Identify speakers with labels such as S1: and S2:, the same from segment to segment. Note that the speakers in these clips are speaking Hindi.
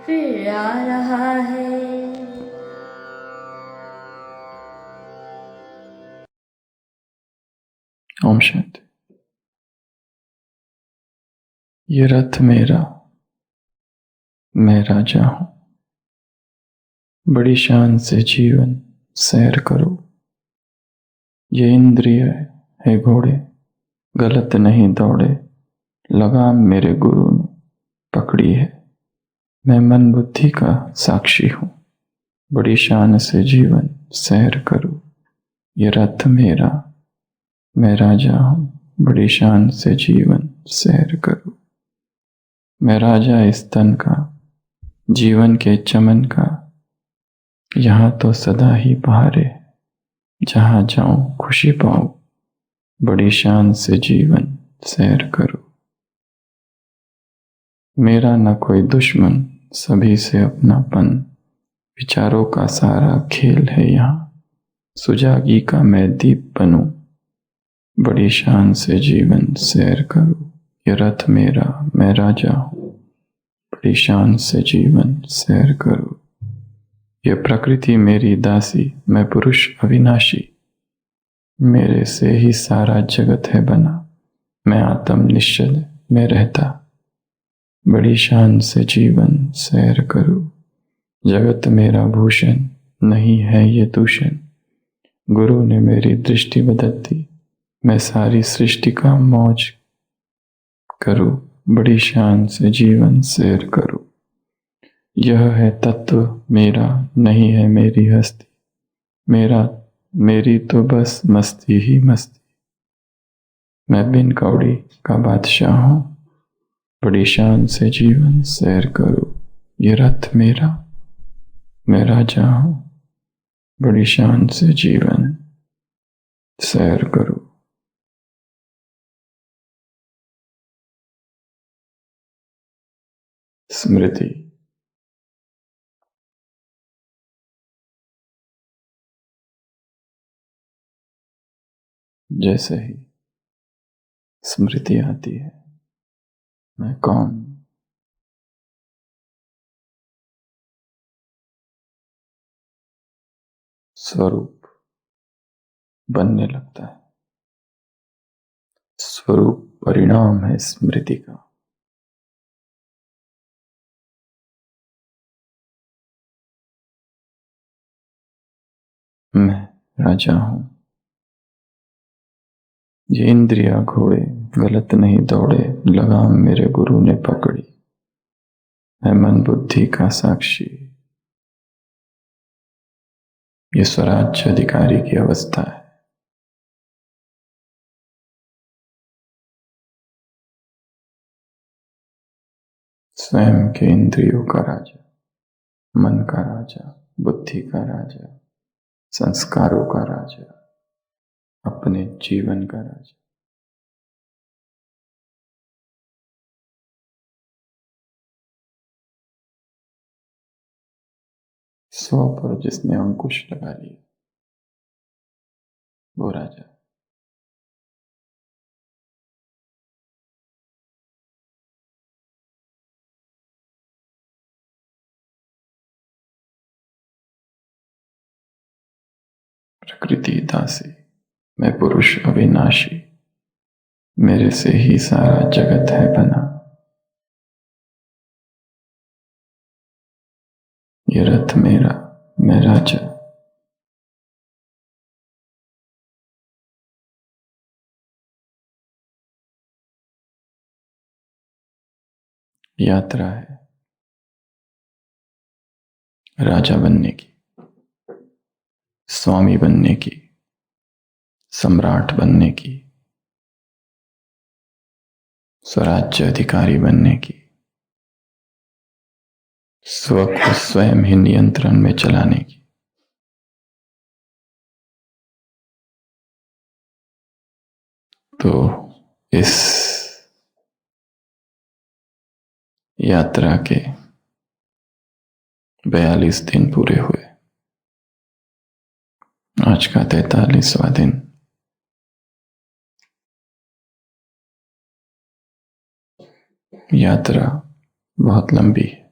S1: फिर आ रहा है।
S2: ओम शांति। ये रथ मेरा, मैं राजा हूं। बड़ी शान से जीवन सैर करो। ये इंद्रिय है घोड़े, गलत नहीं दौड़े। लगाम मेरे गुरु ने पकड़ी है। मैं मन बुद्धि का साक्षी हूं। बड़ी शान से जीवन सैर करो। ये रथ मेरा, मैं राजा हूं। बड़ी शान से जीवन सैर करो। मैं राजा इस तन का, जीवन के चमन का। यहाँ तो सदा ही बहारे, जहां जाऊं खुशी पाऊं। बड़ी शान से जीवन सैर करो। मेरा न कोई दुश्मन, सभी से अपनापन। विचारों का सारा खेल है यहाँ, सुजागी का मैं दीप बनूं। बड़ी शान से जीवन सैर करो। ये रथ मेरा, मैं राजा हूं। बड़ी शान से जीवन सैर करो। ये प्रकृति मेरी दासी, मैं पुरुष अविनाशी। मेरे से ही सारा जगत है बना, मैं आत्म निश्चल में रहता। बड़ी शान से जीवन सैर करो। जगत मेरा भूषण, नहीं है ये दूषण। गुरु ने मेरी दृष्टि बदल दी, मैं सारी सृष्टि का मौज करूं। बड़ी शान से जीवन सैर करो। यह है तत्व मेरा, नहीं है मेरी हस्ती। मेरा मेरी तो बस मस्ती ही मस्ती। मैं बिन कौड़ी का बादशाह हूं। बड़ी शान से जीवन सैर करो। ये रथ मेरा, मैं राजा हूं। बड़ी शान से जीवन सैर करो। स्मृति। जैसे ही स्मृति आती है, मैं कौन, स्वरूप बनने लगता है। स्वरूप परिणाम है स्मृति का। मैं राजा हूं। ये इंद्रिया घोड़े, गलत नहीं दौड़े। लगाम मेरे गुरु ने पकड़ी, मैं मन बुद्धि का साक्षी। ये स्वराज्य अधिकारी की अवस्था है। स्वयं के इंद्रियों का राजा, मन का राजा, बुद्धि का राजा, संस्कारों का राजा, अपने जीवन का राजा। स्व पर जिसने अंकुश लगा लिया, वो राजा। प्रकृति दासी, मैं पुरुष अविनाशी। मेरे से ही सारा जगत है बना। ये रथ मेरा, मैं राजा। यात्रा है राजा बनने की, स्वामी बनने की, सम्राट बनने की, स्वराज्य अधिकारी बनने की, स्व को स्वयं ही नियंत्रण में चलाने की। तो इस यात्रा के 42 दिन पूरे हुए। आज का 43वां दिन। यात्रा बहुत लंबी है।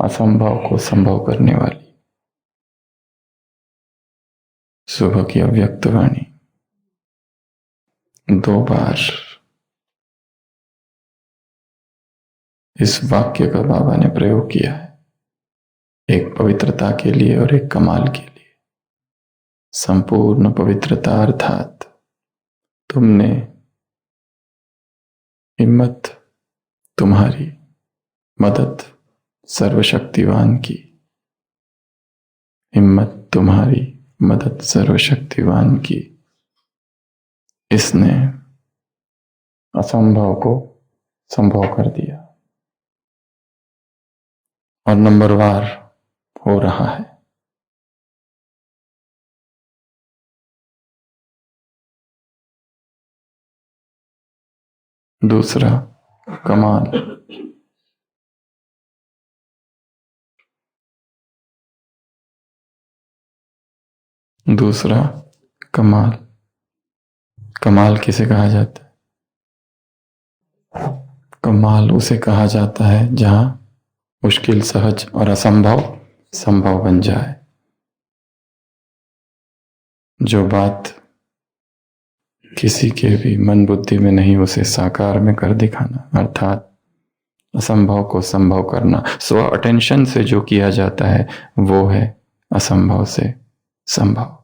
S2: असंभव को संभव करने वाली सुबह की अव्यक्त वाणी 2 बार इस वाक्य का बाबा ने प्रयोग किया है, एक पवित्रता के लिए और एक कमाल के लिए। संपूर्ण पवित्रता अर्थात तुमने हिम्मत, तुम्हारी मदद सर्वशक्तिवान की, हिम्मत तुम्हारी मदद सर्वशक्तिवान की। इसने असंभव को संभव कर दिया और नंबरवार हो रहा है। दूसरा कमाल, दूसरा कमाल। कमाल किसे कहा जाता है? कमाल उसे कहा जाता है जहां मुश्किल सहज और असंभव संभव बन जाए। जो बात किसी के भी मन बुद्धि में नहीं, उसे साकार में कर दिखाना, अर्थात असंभव को संभव करना। स्व अटेंशन से जो किया जाता है वो है असंभव से संभव।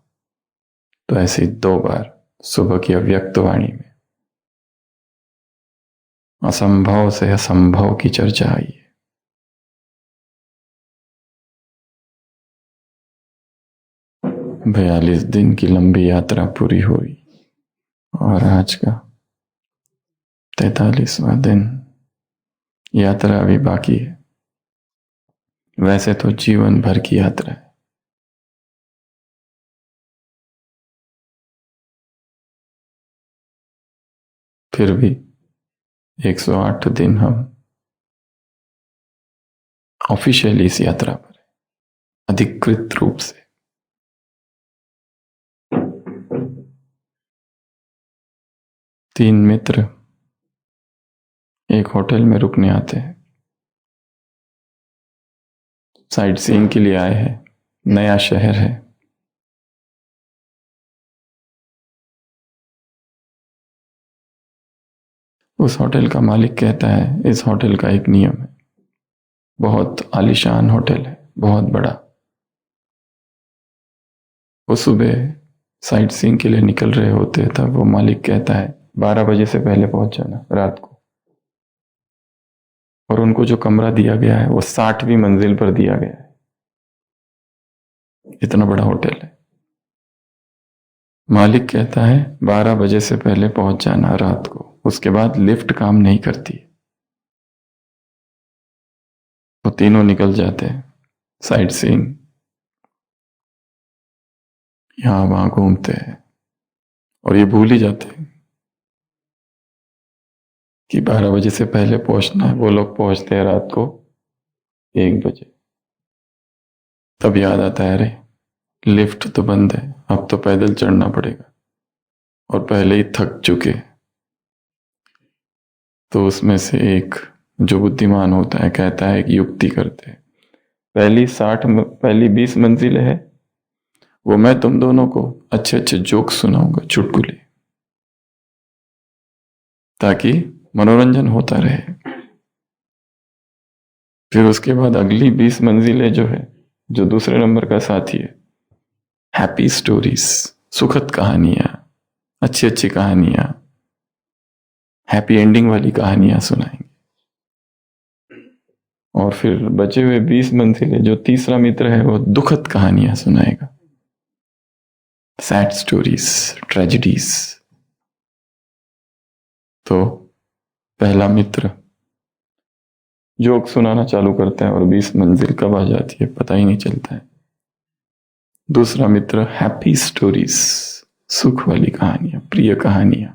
S2: तो ऐसी 2 बार सुबह की अव्यक्त वाणी में असंभव से असंभव की चर्चा आई है। बयालीस दिन की लंबी यात्रा पूरी हुई और आज का 43वां दिन। यात्रा अभी बाकी है। वैसे तो जीवन भर की यात्रा है, फिर भी 108 दिन हम ऑफिशियली इस यात्रा पर है, अधिकृत रूप से। तीन मित्र एक होटल में रुकने आते हैं, साइट सीइंग के लिए आए हैं, नया शहर है। उस होटल का मालिक कहता है, इस होटल का एक नियम है, बहुत आलीशान होटल है, बहुत बड़ा। वो सुबह साइट सीइंग के लिए निकल रहे होते हैं, तब वो मालिक कहता है 12 बजे से पहले पहुंच जाना रात को। और उनको जो कमरा दिया गया है वो 60वीं मंजिल पर दिया गया है। इतना बड़ा होटल है। मालिक कहता है 12 बजे से पहले पहुंच जाना रात को, उसके बाद लिफ्ट काम नहीं करती। वो तीनों निकल जाते हैं साइट सीइंग, यहां वहां घूमते हैं और ये भूल ही जाते हैं कि 12 बजे से पहले पहुंचना है। वो लोग पहुंचते हैं रात को 1 बजे। तब याद आता है, अरे लिफ्ट तो बंद है, अब तो पैदल चढ़ना पड़ेगा और पहले ही थक चुके। तो उसमें से एक जो बुद्धिमान होता है कहता है कि युक्ति करते हैं, पहली 20 मंजिलें है, वो मैं तुम दोनों को अच्छे अच्छे जोक सुनाऊंगा, चुटकुले, ताकि मनोरंजन होता रहे। फिर उसके बाद अगली 20 मंजिलें जो है, जो दूसरे नंबर का साथी है, हैप्पी स्टोरीज, सुखद कहानियां, अच्छी अच्छी कहानियां, हैप्पी एंडिंग वाली कहानियां सुनाएंगे। और फिर बचे हुए 20 मंजिलें जो तीसरा मित्र है वो दुखद कहानियां सुनाएगा, सैड स्टोरीज, ट्रेजेडीज। तो पहला मित्र जोक सुनाना चालू करता है और 20 मंजिल कब आ जाती है पता ही नहीं चलता है। दूसरा मित्र हैप्पी स्टोरीज, सुख वाली कहानियां, प्रिय कहानियां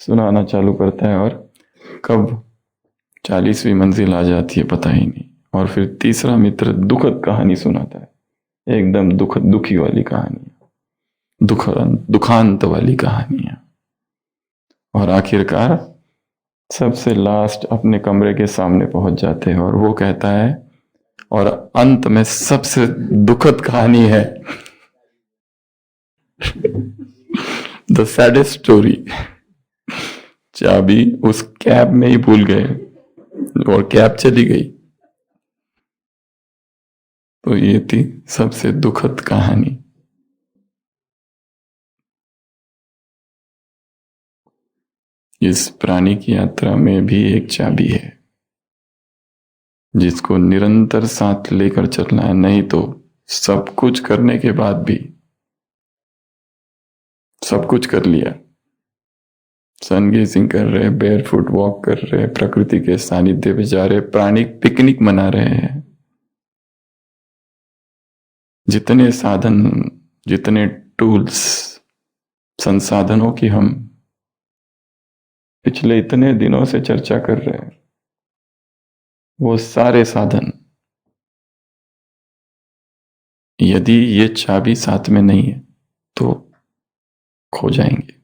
S2: सुनाना चालू करता है और कब 40वीं मंजिल आ जाती है पता ही नहीं। और फिर तीसरा मित्र दुखद कहानी सुनाता है, एकदम दुखी वाली कहानियां, दुखांत वाली कहानियां। और आखिरकार सबसे लास्ट अपने कमरे के सामने पहुंच जाते हैं और वो कहता है और अंत में सबसे दुखद कहानी है, द सैडेस्ट स्टोरी। चाबी उस कैब में ही भूल गए और कैब चली गई। तो ये थी सबसे दुखद कहानी। इस प्राणी की यात्रा में भी एक चाबी है जिसको निरंतर साथ लेकर चलना है, नहीं तो सब कुछ करने के बाद भी, सब कुछ कर लिया, सन गेजिंग कर रहे, बेयरफुट वॉक कर रहे, प्रकृति के सानिध्य में जा रहे, प्राणिक पिकनिक मना रहे हैं, जितने साधन, जितने टूल्स, संसाधनों की हम पिछले इतने दिनों से चर्चा कर रहे हैं, वो सारे साधन, यदि ये चाबी साथ में नहीं है तो खो जाएंगे।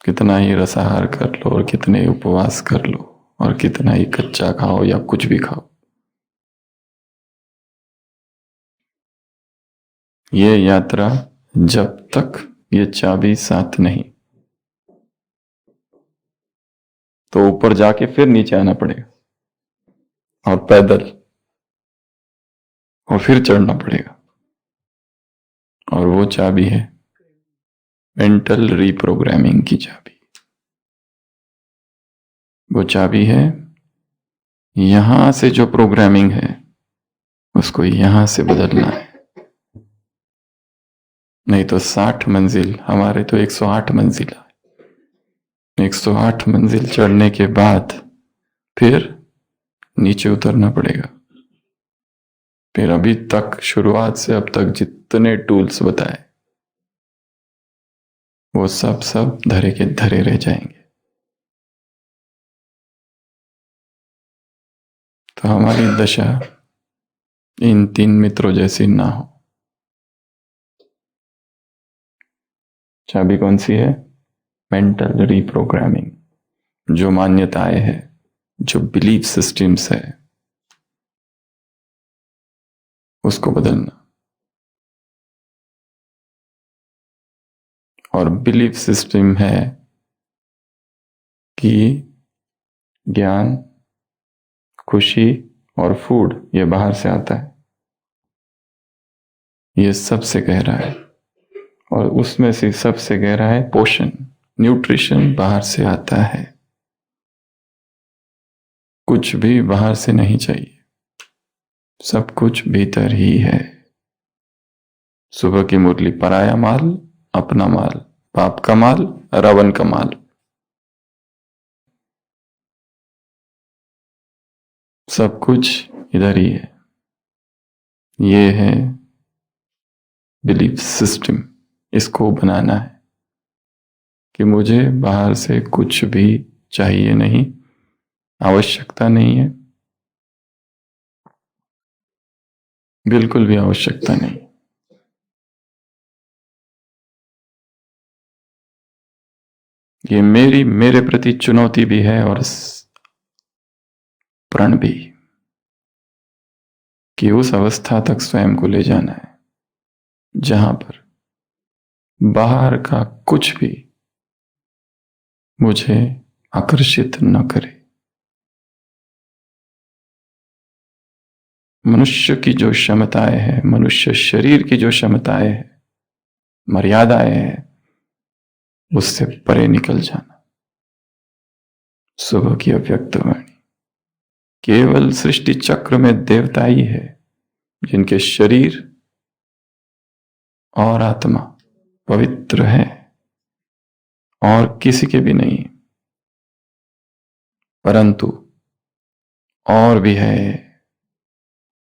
S2: कितना ही रसाहार कर लो और कितने उपवास कर लो और कितना ही कच्चा खाओ या कुछ भी खाओ, ये यात्रा जब तक ये चाबी साथ नहीं, तो ऊपर जाके फिर नीचे आना पड़ेगा और पैदल, और फिर चढ़ना पड़ेगा। और वो चाबी है मेंटल रीप्रोग्रामिंग की चाबी। वो चाबी है यहां से जो प्रोग्रामिंग है उसको यहां से बदलना है। नहीं तो 60 मंजिल, हमारे तो 108 मंजिल है, 108 मंजिल चढ़ने के बाद फिर नीचे उतरना पड़ेगा। फिर अभी तक शुरुआत से अब तक जितने टूल्स बताए वो सब धरे के धरे रह जाएंगे। तो हमारी दशा इन 3 मित्रों जैसी ना हो। चाबी कौन सी है? Mental reprogramming. जो मान्यताएं हैं, जो बिलीफ सिस्टम्स है, उसको बदलना। और बिलीफ सिस्टम है कि ज्ञान, खुशी और फूड ये बाहर से आता है, ये सबसे गहरा है। और उसमें से सबसे गहरा है पोषण, न्यूट्रिशन बाहर से आता है। कुछ भी बाहर से नहीं चाहिए, सब कुछ भीतर ही है। सुबह की मुरली, पराया माल अपना माल, बाप का माल रावण का माल। सब कुछ इधर ही है। ये है बिलीफ सिस्टम। इसको बनाना है कि मुझे बाहर से कुछ भी चाहिए नहीं, आवश्यकता नहीं है, बिल्कुल भी आवश्यकता नहीं। ये मेरे प्रति चुनौती भी है और प्रण भी, कि उस अवस्था तक स्वयं को ले जाना है जहां पर बाहर का कुछ भी मुझे आकर्षित न करे। मनुष्य की जो क्षमताएं हैं, मनुष्य शरीर की जो क्षमताएं हैं, मर्यादाएं हैं, उससे परे निकल जाना। सुबह की अव्यक्त वाणी। केवल सृष्टि चक्र में देवता ही है जिनके शरीर और आत्मा पवित्र है, और किसी के भी नहीं। परंतु और भी है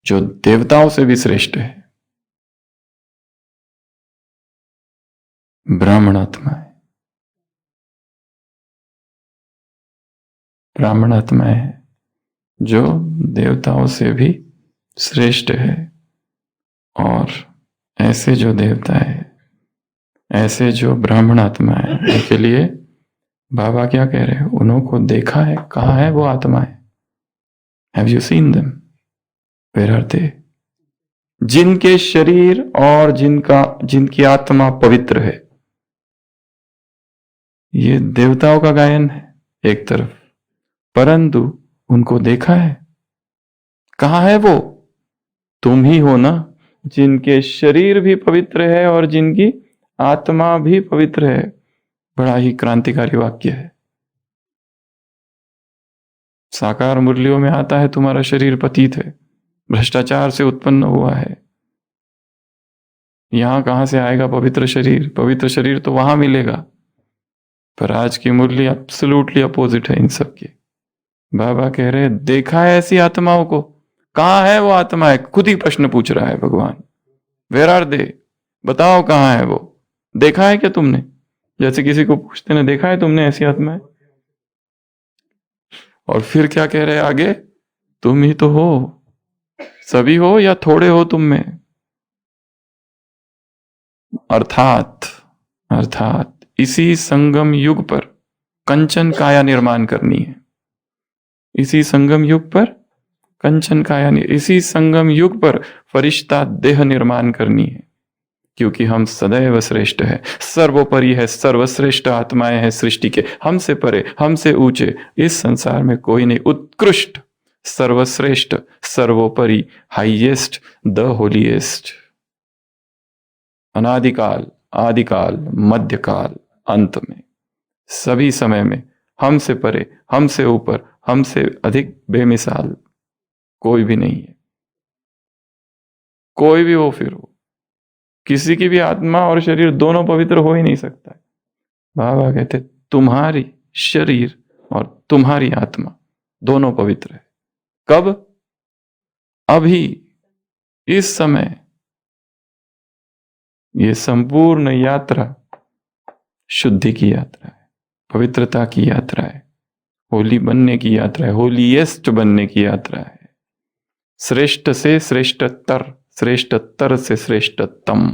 S2: जो देवताओं से भी श्रेष्ठ है, ब्राह्मण आत्माएं। ब्राह्मण आत्माएं है जो देवताओं से भी श्रेष्ठ है। और ऐसे जो देवता है, ऐसे जो ब्राह्मण आत्मा है, उनके लिए बाबा क्या कह रहे हैं? उन्हों को देखा है, कहा है वो आत्माएं? Have you seen them? Where are they? जिनके शरीर और जिनकी आत्मा पवित्र है। ये देवताओं का गायन है एक तरफ, परंतु उनको देखा है? कहां है वो? तुम ही हो ना, जिनके शरीर भी पवित्र है और जिनकी आत्मा भी पवित्र है। बड़ा ही क्रांतिकारी वाक्य है। साकार मुरलियों में आता है तुम्हारा शरीर पतित है, भ्रष्टाचार से उत्पन्न हुआ है। यहां कहां से आएगा पवित्र शरीर? पवित्र शरीर तो वहां मिलेगा। पर आज की मुरली एब्सोल्युटली अपोजिट है इन सब की। बाबा कह रहे देखा है ऐसी आत्माओं को? कहां है वो आत्मा? है खुद ही प्रश्न पूछ रहा है भगवान। Where are they? बताओ कहां है वो? देखा है क्या तुमने? जैसे किसी को पूछते ना, देखा है तुमने ऐसी आत्माएं? और फिर क्या कह रहे आगे? तुम ही तो हो, सभी हो या थोड़े हो तुम में। अर्थात अर्थात इसी संगम युग पर कंचन काया निर्माण करनी है। इसी संगम युग पर कंचन काया, इसी संगम युग पर फरिश्ता देह निर्माण करनी है। क्योंकि हम सदैव श्रेष्ठ है, सर्वोपरि है, सर्वश्रेष्ठ आत्माएं हैं सृष्टि के। हमसे परे, हमसे ऊंचे इस संसार में कोई नहीं। उत्कृष्ट, सर्वश्रेष्ठ, सर्वोपरि, हाईएस्ट, द होलीएस्ट। अनादिकाल, आदिकाल, मध्यकाल, अंत में, सभी समय में हमसे परे, हमसे ऊपर, हमसे अधिक बेमिसाल कोई भी नहीं है। कोई भी हो फिर हो, किसी की भी आत्मा और शरीर दोनों पवित्र हो ही नहीं सकता है। बाबा कहते तुम्हारी शरीर और तुम्हारी आत्मा दोनों पवित्र है। कब? अभी, इस समय। ये संपूर्ण यात्रा शुद्धि की यात्रा है, पवित्रता की यात्रा है, होली बनने की यात्रा है, होलीएस्ट बनने की यात्रा है। श्रेष्ठ से श्रेष्ठतर, श्रेष्ठतर से श्रेष्ठतम,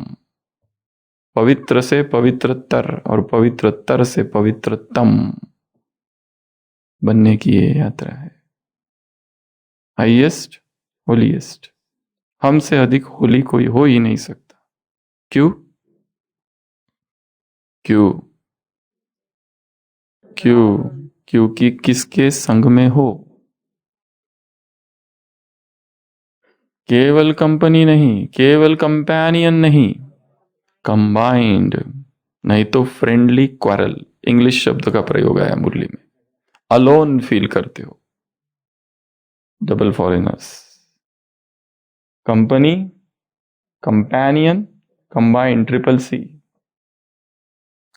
S2: पवित्र से पवित्रतर और पवित्रतर से पवित्रतम बनने की ये यात्रा है। Highest, holiest. हमसे अधिक होली कोई हो ही नहीं सकता। क्यों? क्यों? क्यों? क्योंकि किसके संग में हो। केवल कंपनी नहीं, केवल कंपेनियन नहीं, कंबाइंड, नहीं तो फ्रेंडली क्वारल, इंग्लिश शब्द का प्रयोग आया मुरली में। अलोन फील करते हो, double foreigners. Company, companion, combined, triple C.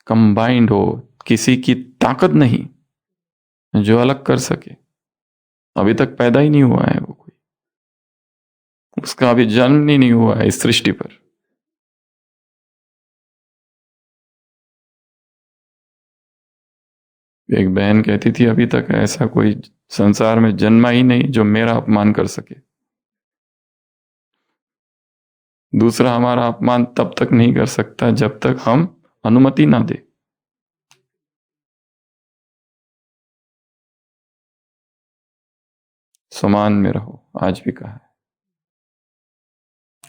S2: Combined हो, किसी की ताकत नहीं जो अलग कर सके। अभी तक पैदा ही नहीं हुआ है वो कोई, उसका अभी जन्म ही नहीं हुआ है इस सृष्टि पर। एक बहन कहती थी अभी तक ऐसा कोई संसार में जन्मा ही नहीं जो मेरा अपमान कर सके। दूसरा हमारा अपमान तब तक नहीं कर सकता जब तक हम अनुमति ना दे। समान में रहो, आज भी कहा है।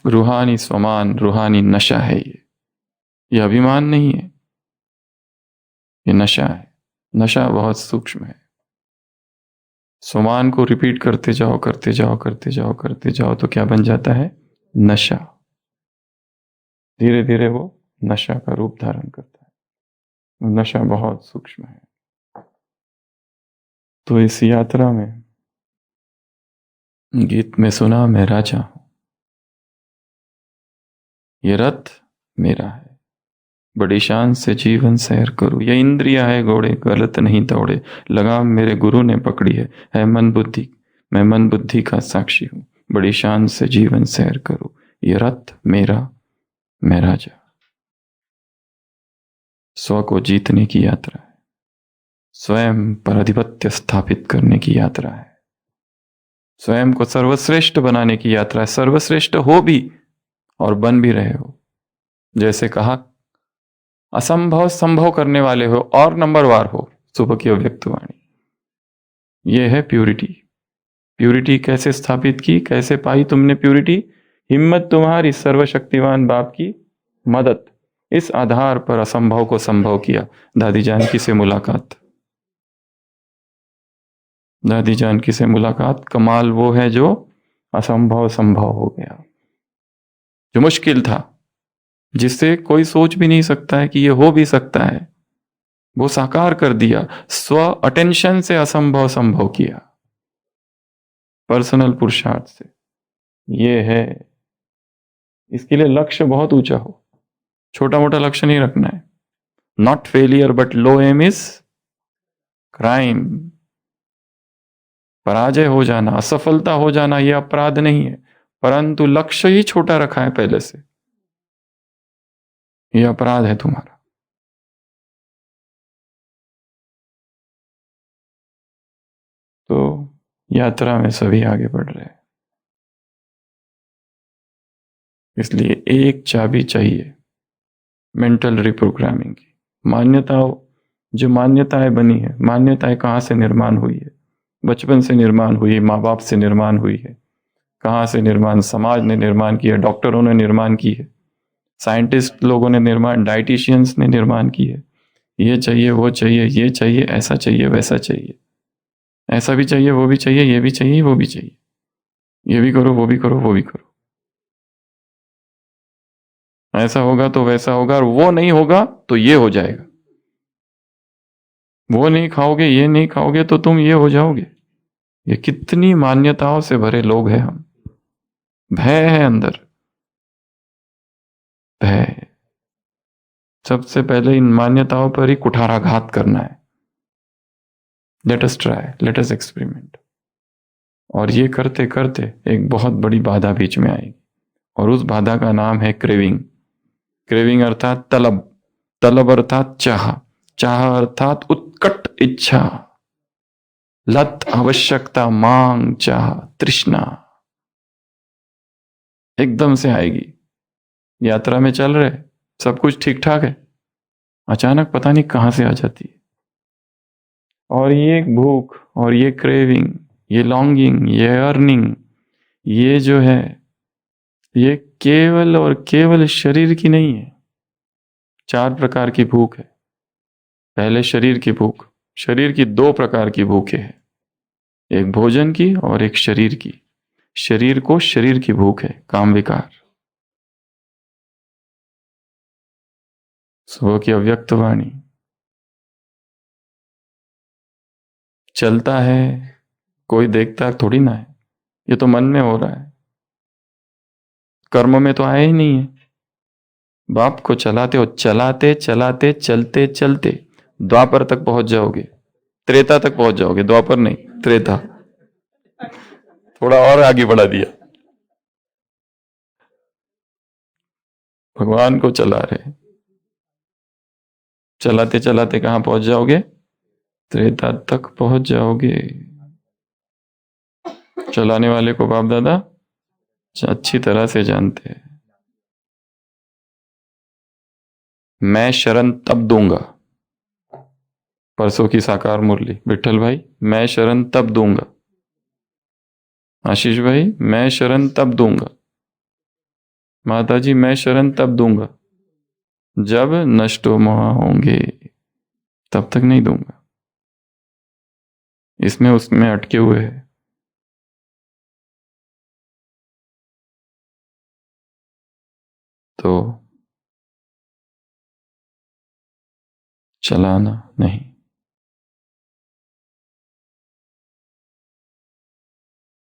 S2: रूहानी समान, रूहानी नशा है ये अभिमान नहीं है, ये नशा है। नशा बहुत सूक्ष्म है। समान को रिपीट करते जाओ, करते जाओ, करते जाओ, करते जाओ, तो क्या बन जाता है? नशा। धीरे धीरे वो नशा का रूप धारण करता है। नशा बहुत सूक्ष्म है। तो इस यात्रा में गीत में सुना मैं राजा हूं, ये रथ मेरा है, बड़ी शान से जीवन सैर करूं। ये इंद्रिया है घोड़े, गलत नहीं दौड़े, लगाम मेरे गुरु ने पकड़ी है मन बुद्धि, मैं मन बुद्धि का साक्षी हूं, बड़ी शान से जीवन सैर करूं। ये रथ मेरा, मैं राजा। स्व को जीतने की यात्रा है, स्वयं पर आधिपत्य स्थापित करने की यात्रा है, स्वयं को सर्वश्रेष्ठ बनाने की यात्रा है। सर्वश्रेष्ठ हो भी और बन भी रहे हो। जैसे कहा, असंभव संभव करने वाले हो और नंबरवार हो। सुबह की अव्यक्त वाणी, यह है प्यूरिटी। प्यूरिटी कैसे स्थापित की, कैसे पाई तुमने प्यूरिटी? हिम्मत तुम्हारी, सर्वशक्तिवान बाप की मदद। इस आधार पर असंभव को संभव किया। दादी जानकी से मुलाकात, दादी जानकी से मुलाकात। कमाल वो है जो असंभव संभव हो गया, जो मुश्किल था, जिससे कोई सोच भी नहीं सकता है कि ये हो भी सकता है, वो साकार कर दिया। स्व अटेंशन से असंभव संभव किया, पर्सनल पुरुषार्थ से। ये है, इसके लिए लक्ष्य बहुत ऊंचा हो, छोटा मोटा लक्ष्य नहीं रखना है। Not failure but low aim is crime. पराजय हो जाना, असफलता हो जाना, यह अपराध नहीं है, परंतु लक्ष्य ही छोटा रखा है पहले से, यह अपराध है तुम्हारा। तो यात्रा में सभी आगे बढ़ रहे हैं, इसलिए एक चाबी चाहिए मेंटल रिप्रोग्रामिंग की। मान्यताओं, जो मान्यताएं बनी है, मान्यताएं कहाँ से निर्माण हुई है? बचपन से निर्माण हुई है, माँ बाप से निर्माण हुई है। कहाँ से निर्माण? समाज ने निर्माण किया, डॉक्टरों ने निर्माण की है, साइंटिस्ट लोगों ने निर्माण, डाइटिशियंस ने निर्माण की है। ये चाहिए, वो चाहिए, ये चाहिए, ऐसा चाहिए, वैसा चाहिए, ऐसा भी चाहिए, वो भी चाहिए, ये भी चाहिए, वो भी चाहिए, ये भी करो, वो भी करो, वो भी करो, ऐसा होगा तो वैसा होगा, और वो नहीं होगा तो ये हो जाएगा, वो नहीं खाओगे, ये नहीं खाओगे तो तुम ये हो जाओगे। ये कितनी मान्यताओं से भरे लोग हैं हम। भय है अंदर, भय। सबसे पहले इन मान्यताओं पर ही कुठाराघात करना है। Let us try, let us experiment. और ये करते करते एक बहुत बड़ी बाधा बीच में आएगी, और उस बाधा का नाम है क्रेविंग। क्रेविंग अर्थात तलब, तलब अर्थात चाह, चाह अर्थात उत्कट इच्छा, लत, आवश्यकता, मांग, चाह, तृष्णा एकदम से आएगी। यात्रा में चल रहे, सब कुछ ठीक ठाक है, अचानक पता नहीं कहां से आ जाती है। और ये भूख, और ये क्रेविंग, ये लॉन्गिंग, ये अर्निंग, ये जो है, ये केवल और केवल शरीर की नहीं है। 4 प्रकार की भूख है। पहले शरीर की भूख। शरीर की 2 प्रकार की भूखें है, एक भोजन की और एक शरीर की। शरीर को शरीर की भूख है, काम विकार। सुबह की अव्यक्त वाणी चलता है, कोई देखता थोड़ी ना है, ये तो मन में हो रहा है, कर्म में तो आया ही नहीं है। बाप को चलाते हो, चलाते चलाते चलते चलते द्वापर तक पहुंच जाओगे, त्रेता तक पहुंच जाओगे, द्वापर नहीं, त्रेता। थोड़ा और आगे बढ़ा दिया, भगवान को चला रहे, चलाते चलाते कहां पहुंच जाओगे? त्रेता तक पहुंच जाओगे। चलाने वाले को बाप दादा अच्छी तरह से जानते हैं। मैं शरण तब दूंगा, परसों की साकार मुरली, विठल भाई, मैं शरण तब दूंगा। आशीष भाई, मैं शरण तब दूंगा। माता जी, मैं शरण तब दूंगा जब नष्टो मोह होंगे, तब तक नहीं दूंगा। इसमें उसमें अटके हुए हैं। तो चलाना नहीं।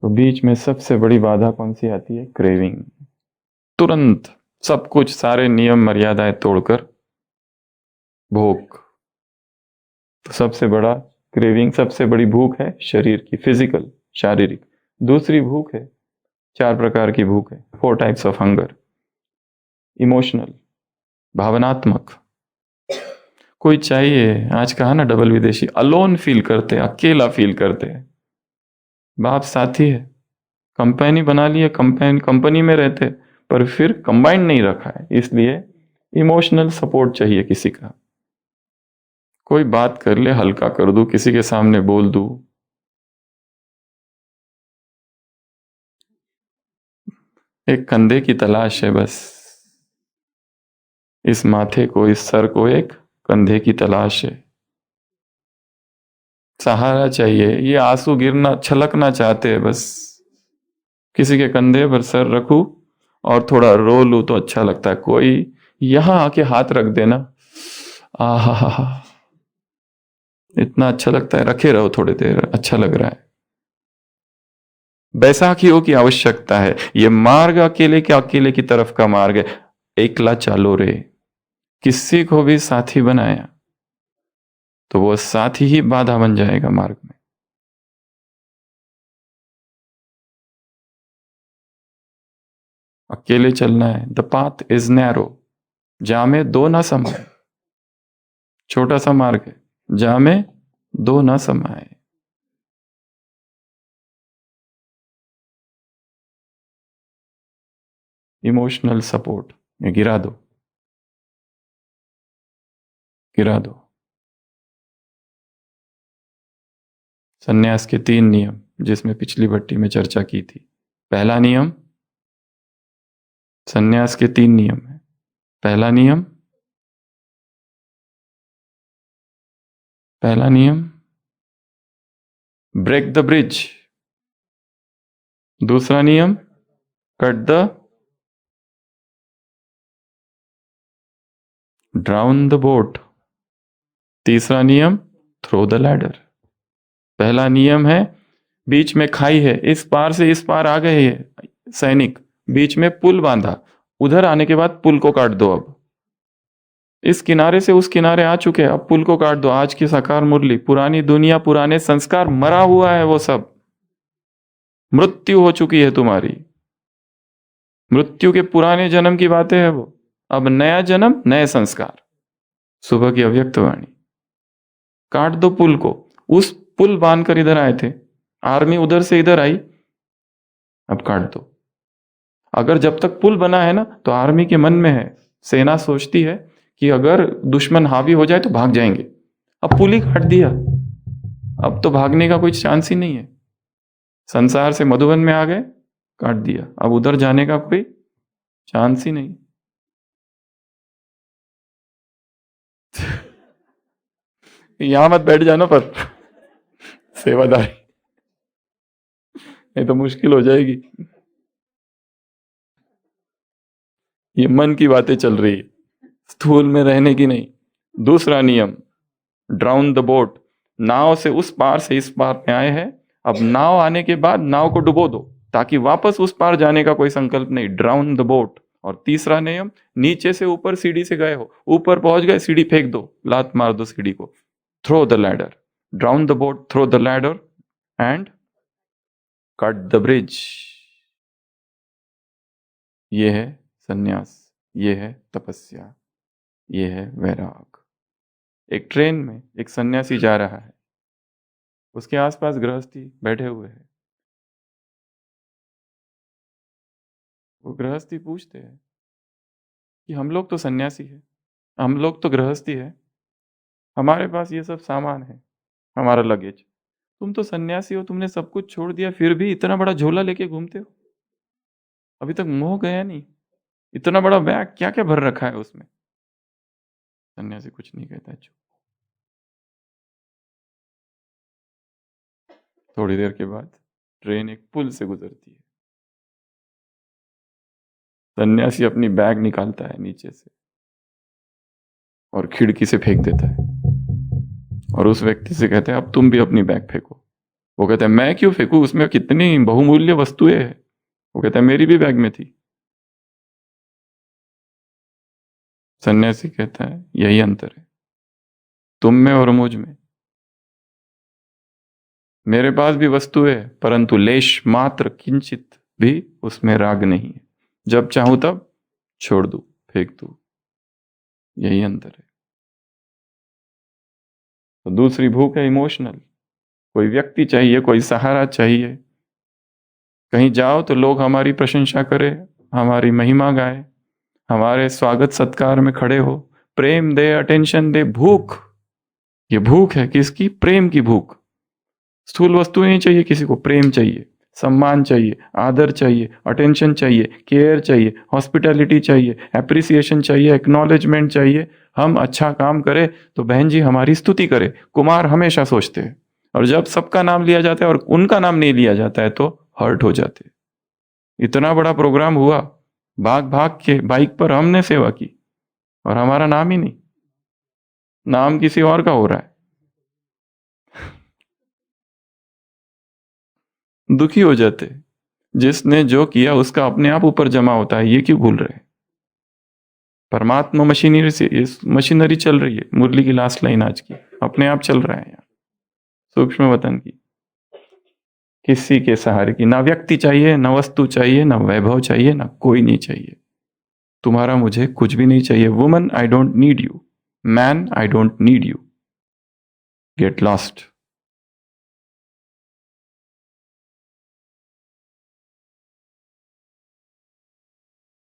S2: तो बीच में सबसे बड़ी बाधा कौन सी आती है? क्रेविंग। तुरंत सब कुछ, सारे नियम मर्यादाएं तोड़कर भूख। तो सबसे बड़ा क्रेविंग, सबसे बड़ी भूख है शरीर की, फिजिकल, शारीरिक। दूसरी भूख है, 4 प्रकार की भूख है, 4 टाइप्स ऑफ हंगर। इमोशनल, भावनात्मक। कोई चाहिए, आज कहा ना डबल विदेशी, अलोन फील करते हैं, अकेला फील करते हैं। बाप साथी है, कंपनी बना लिए, कंपनी में रहते, पर फिर कंबाइंड नहीं रखा है, इसलिए इमोशनल सपोर्ट चाहिए किसी का। कोई बात कर ले, हल्का कर दूं, किसी के सामने बोल दूं, एक कंधे की तलाश है बस, इस माथे को, इस सर को एक कंधे की तलाश है। सहारा चाहिए, ये आंसू गिरना छलकना चाहते हैं बस। किसी के कंधे पर सर रखूं और थोड़ा रो लूं तो अच्छा लगता है। कोई यहां आके हाथ रख देना, आहा हा हा, इतना अच्छा लगता है। रखे रहो थोड़ी देर, अच्छा लग रहा है। बैसाखियों की आवश्यकता है। ये मार्ग अकेले के अकेले की तरफ का मार्ग है। एकला चालो रे, किसी को भी साथी बनाया तो वो साथी ही बाधा बन जाएगा मार्ग में। अकेले चलना है। द पाथ इज नैरो, जहां में दो ना समाये। छोटा सा मार्ग है जहां में दो ना समाये। इमोशनल सपोर्ट में गिरा दो, गिरा दो। सन्यास के 3 नियम, जिसमें पिछली भट्टी में चर्चा की थी। पहला नियम, सन्यास के 3 नियम है। पहला नियम, पहला नियम, ब्रेक द ब्रिज। दूसरा नियम, cut the, drown the boat. तीसरा नियम, थ्रो द लैडर। पहला नियम है, बीच में खाई है, इस पार से इस पार आ गए ये सैनिक, बीच में पुल बांधा, उधर आने के बाद पुल को काट दो। अब इस किनारे से उस किनारे आ चुके हैं, अब पुल को काट दो। आज की साकार मुरली, पुरानी दुनिया, पुराने संस्कार, मरा हुआ है वो सब, मृत्यु हो चुकी है तुम्हारी। मृत्यु के पुराने जन्म की बातें है वो। अब नया जन्म, नए संस्कार। सुबह की अव्यक्त वाणी। काट दो पुल को। उस पुल बांध कर इधर आए थे, आर्मी उधर से इधर आई, अब काट दो। अगर जब तक पुल बना है ना, तो आर्मी के मन में है, सेना सोचती है कि अगर दुश्मन हावी हो जाए तो भाग जाएंगे। अब पुल ही काट दिया, अब तो भागने का कोई चांस ही नहीं है। संसार से मधुबन में आ गए, काट दिया, अब उधर जाने का कोई चांस ही नहीं। यहां मत बैठ जाना पर सेवादारी, नहीं तो मुश्किल हो जाएगी। ये मन की बातें चल रही है, स्थूल में रहने की नहीं। दूसरा नियम, ड्राउन द बोट। नाव से इस पार में आए हैं, अब नाव आने के बाद नाव को डुबो दो, ताकि वापस उस पार जाने का कोई संकल्प नहीं। Drown the boat. और तीसरा नियम, नीचे से ऊपर सीढ़ी से गए हो, ऊपर पहुंच गए, सीढ़ी फेंक दो, लात मार दो सीढ़ी को। Throw the ladder. Drown the boat, throw the ladder and cut the bridge. ये है सन्यास, ये है तपस्या, ये है वैराग। एक ट्रेन में एक सन्यासी जा रहा है, उसके आसपास गृहस्थी बैठे हुए हैं। वो गृहस्थी पूछते हैं कि हम लोग तो सन्यासी है, हम लोग तो गृहस्थी है, हमारे पास ये सब सामान है, हमारा लगेज। तुम तो सन्यासी हो, तुमने सब कुछ छोड़ दिया, फिर भी इतना बड़ा झोला लेके घूमते हो, अभी तक मोह गया नहीं? इतना बड़ा बैग क्या क्या भर रखा है उसमें? सन्यासी कुछ नहीं कहता है, चुप। थोड़ी देर के बाद ट्रेन एक पुल से गुजरती है। सन्यासी अपनी बैग निकालता है नीचे से और खिड़की से फेंक देता है, और उस व्यक्ति से कहते हैं अब तुम भी अपनी बैग फेंको। वो कहता है मैं क्यों फेंकू, उसमें कितनी बहुमूल्य वस्तुएं हैं। वो कहता है मेरी भी बैग में थी। सन्यासी कहता है यही अंतर है तुम में और मुझ में। मेरे पास भी वस्तु है, परंतु लेश मात्र किंचित भी उसमें राग नहीं है। जब चाहूं तब छोड़ दूं, फेंक दूं, यही अंतर है। तो दूसरी भूख है इमोशनल। कोई व्यक्ति चाहिए, कोई सहारा चाहिए। कहीं जाओ तो लोग हमारी प्रशंसा करें, हमारी महिमा गाए, हमारे स्वागत सत्कार में खड़े हो, प्रेम दे, अटेंशन दे। भूख, ये भूख है किसकी? प्रेम की भूख। स्थूल वस्तु नहीं चाहिए किसी को, प्रेम चाहिए, सम्मान चाहिए, आदर चाहिए, अटेंशन चाहिए, केयर चाहिए, हॉस्पिटैलिटी चाहिए, एप्रिसिएशन चाहिए, एक्नॉलेजमेंट चाहिए। हम अच्छा काम करें तो बहन जी हमारी स्तुति करे, कुमार हमेशा सोचते हैं। और जब सबका नाम लिया जाता है और उनका नाम नहीं लिया जाता है तो हर्ट हो जाते हैं। इतना बड़ा प्रोग्राम हुआ, भाग भाग के बाइक पर हमने सेवा की और हमारा नाम ही नहीं, नाम किसी और का हो रहा है। दुखी हो जाते। जिसने जो किया उसका अपने आप ऊपर जमा होता है, ये क्यों भूल रहे हैं? परमात्मा मशीनरी से इस मशीनरी चल रही है। मुरली की लास्ट लाइन आज की, अपने आप चल रहा है यार, सूक्ष्म वतन की, किसी के सहारे की। ना व्यक्ति चाहिए, ना वस्तु चाहिए, ना वैभव चाहिए, ना कोई नहीं चाहिए। तुम्हारा मुझे कुछ भी नहीं चाहिए। Woman I don't need you, man I don't need you, get lost.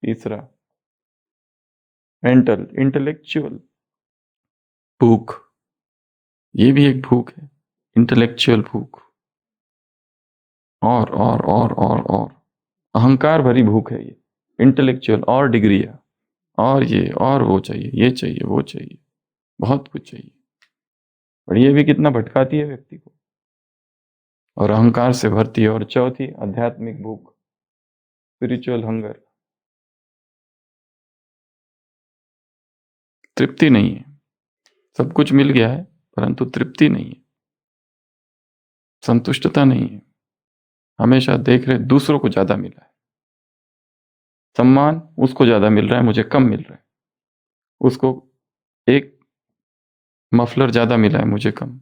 S2: तीसरा, मेंटल इंटेलेक्चुअल भूख, ये भी एक भूख है, इंटेलेक्चुअल भूख। और अहंकार भरी भूख है ये इंटेलेक्चुअल। और डिग्रियां, और ये और वो चाहिए, ये चाहिए, वो चाहिए, बहुत कुछ चाहिए। और ये भी कितना भटकाती है व्यक्ति को और अहंकार से भरती है। और चौथी, आध्यात्मिक भूख, स्पिरिचुअल हंगर, तृप्ति नहीं है। सब कुछ मिल गया है परंतु तृप्ति नहीं है, संतुष्टता नहीं है। हमेशा देख रहे दूसरों को ज्यादा मिला है, सम्मान उसको ज्यादा मिल रहा है, मुझे कम मिल रहा है। उसको एक मफलर ज्यादा मिला है, मुझे कम।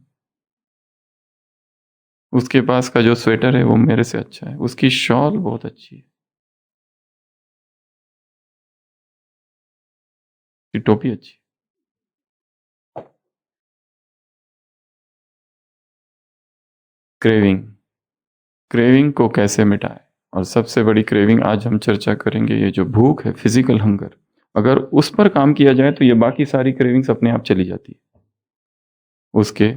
S2: उसके पास का जो स्वेटर है वो मेरे से अच्छा है, उसकी शॉल बहुत अच्छी है, उसकी टोपी अच्छी है। क्रेविंग, क्रेविंग को कैसे मिटाए? और सबसे बड़ी क्रेविंग आज हम चर्चा करेंगे, ये जो भूख है, फिजिकल हंगर। अगर उस पर काम किया जाए तो ये बाकी सारी क्रेविंग्स अपने आप चली जाती है। उसके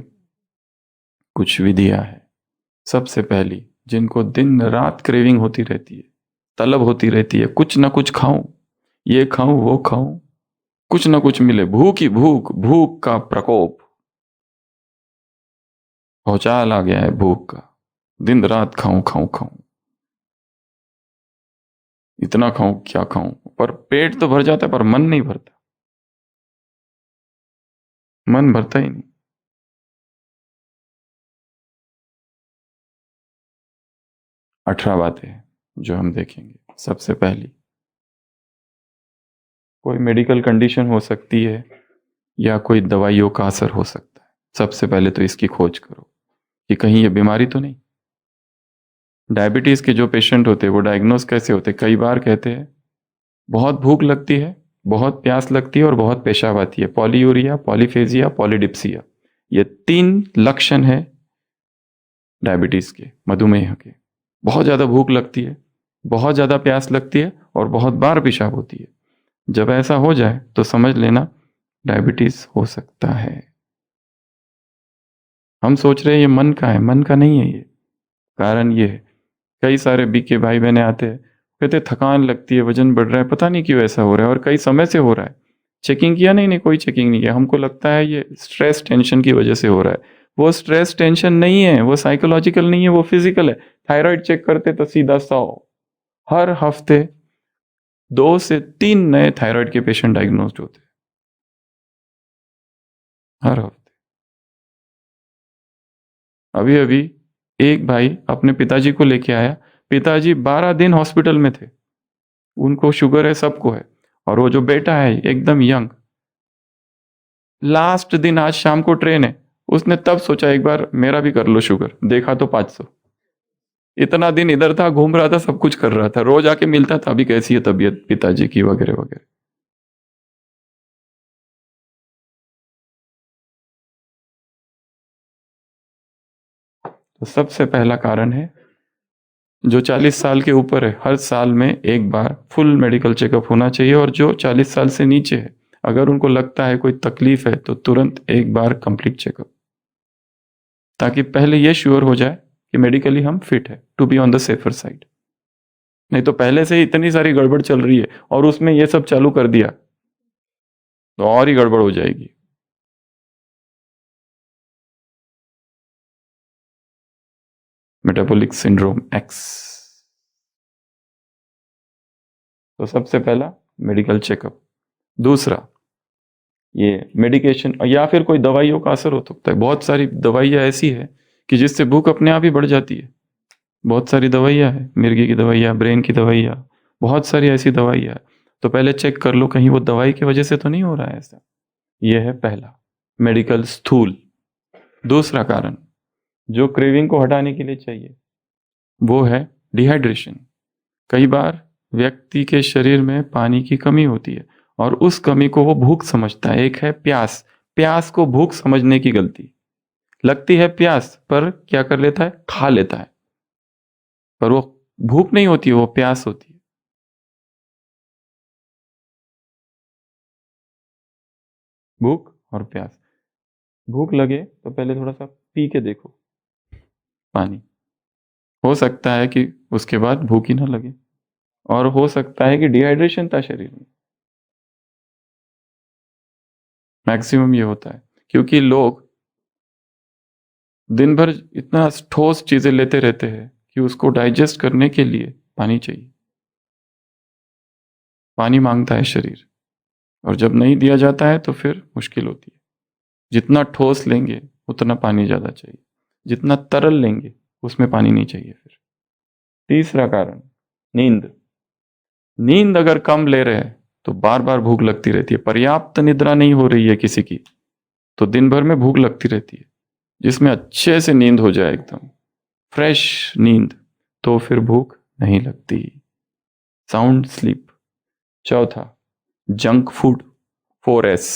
S2: कुछ विधियां हैं। सबसे पहली, जिनको दिन रात क्रेविंग होती रहती है, तलब होती रहती है, कुछ ना कुछ खाऊं, ये खाऊं, वो खाऊं, कुछ ना कुछ मिले, भूख ही भूख, भूख का प्रकोप, भौचाल आ गया है भूख का। दिन रात खाऊं खाऊं खाऊं, इतना खाऊं क्या खाऊं, पर पेट तो भर जाता है पर मन नहीं भरता, मन भरता ही नहीं। 18 बातें जो हम देखेंगे। सबसे पहली, कोई मेडिकल कंडीशन हो सकती है या कोई दवाइयों का असर हो सकता है। सबसे पहले तो इसकी खोज करो कि कहीं ये बीमारी तो नहीं। डायबिटीज के जो पेशेंट होते हैं वो डायग्नोस कैसे होते हैं? कई बार कहते हैं बहुत भूख लगती है, बहुत प्यास लगती है और बहुत पेशाब आती है। पॉलीयूरिया, पॉलीफेजिया, पॉलीडिप्सिया, ये 3 लक्षण है डायबिटीज के, मधुमेह के। बहुत ज्यादा भूख लगती है, बहुत ज्यादा प्यास लगती है और बहुत बार पेशाब होती है। जब ऐसा हो जाए तो समझ लेना डायबिटीज हो सकता है। हम सोच रहे हैं ये मन का है, मन का नहीं है ये। कारण ये है, कई सारे बीके भाई बहने आते हैं, कहते थकान लगती है, वजन बढ़ रहा है, पता नहीं क्यों ऐसा हो रहा है और कई समय से हो रहा है। चेकिंग किया? नहीं नहीं, कोई चेकिंग नहीं किया। हमको लगता है ये स्ट्रेस टेंशन की वजह से हो रहा है। वो स्ट्रेस टेंशन नहीं है, वो साइकोलॉजिकल नहीं है, वो फिजिकल है। थायराइड चेक करते तो सीधा 100, हर हफ्ते 2 से 3 नए थायराइड के पेशेंट डायग्नोस्ड होते हैं, हर हफ्ते। अभी अभी एक भाई अपने पिताजी को लेके आया, पिताजी 12 दिन हॉस्पिटल में थे, उनको शुगर है, सबको है, और वो जो बेटा है एकदम यंग, लास्ट दिन आज शाम को ट्रेन है, उसने तब सोचा एक बार मेरा भी कर लो शुगर, देखा तो 500। इतना दिन इधर था, घूम रहा था, सब कुछ कर रहा था, रोज आके मिलता था, अभी कैसी है तबीयत पिताजी की, वगैरह वगैरह। तो सबसे पहला कारण है, जो 40 साल के ऊपर है हर साल में एक बार फुल मेडिकल चेकअप होना चाहिए। और जो 40 साल से नीचे है, अगर उनको लगता है कोई तकलीफ है तो तुरंत एक बार कंप्लीट चेकअप, ताकि पहले ये श्योर हो जाए कि मेडिकली हम फिट है, to be on the safer side. नहीं तो पहले से ही इतनी सारी गड़बड़ चल रही है और उसमें ये सब चालू कर दिया तो और ही गड़बड़ हो जाएगी। Metabolic syndrome x. तो सबसे पहला मेडिकल चेकअप। दूसरा ये मेडिकेशन या फिर कोई दवाइयों का असर हो सकता है। बहुत सारी दवाइयाँ ऐसी है कि जिससे भूख अपने आप ही बढ़ जाती है। बहुत सारी दवाइयाँ है, मिर्गी की दवाइयाँ, ब्रेन की दवाइयाँ, बहुत सारी ऐसी दवाइयाँ है। तो पहले चेक कर लो कहीं वो दवाई की वजह से तो नहीं हो रहा है ऐसा। ये है पहला मेडिकल स्थूल। दूसरा कारण जो क्रेविंग को हटाने के लिए चाहिए वो है डिहाइड्रेशन। कई बार व्यक्ति के शरीर में पानी की कमी होती है और उस कमी को वो भूख समझता है। एक है प्यास, प्यास को भूख समझने की गलती। लगती है प्यास पर क्या कर लेता है, खा लेता है, पर वो भूख नहीं होती है, वो प्यास होती है। भूख और प्यास। भूख लगे तो पहले थोड़ा सा पी के देखो पानी, हो सकता है कि उसके बाद भूख ही ना लगे, और हो सकता है कि डिहाइड्रेशन था शरीर में। मैक्सिमम ये होता है क्योंकि लोग दिन भर इतना ठोस चीजें लेते रहते हैं कि उसको डाइजेस्ट करने के लिए पानी चाहिए। पानी मांगता है शरीर, और जब नहीं दिया जाता है तो फिर मुश्किल होती है। जितना ठोस लेंगे उतना पानी ज्यादा चाहिए, जितना तरल लेंगे उसमें पानी नहीं चाहिए फिर। तीसरा कारण नींद। नींद अगर कम ले रहे हैं तो बार बार भूख लगती रहती है। पर्याप्त निद्रा नहीं हो रही है किसी की तो दिन भर में भूख लगती रहती है। जिसमें अच्छे से नींद हो जाए, एकदम फ्रेश नींद, तो फिर भूख नहीं लगती। Sound sleep. चौथा जंक फूड, 4S।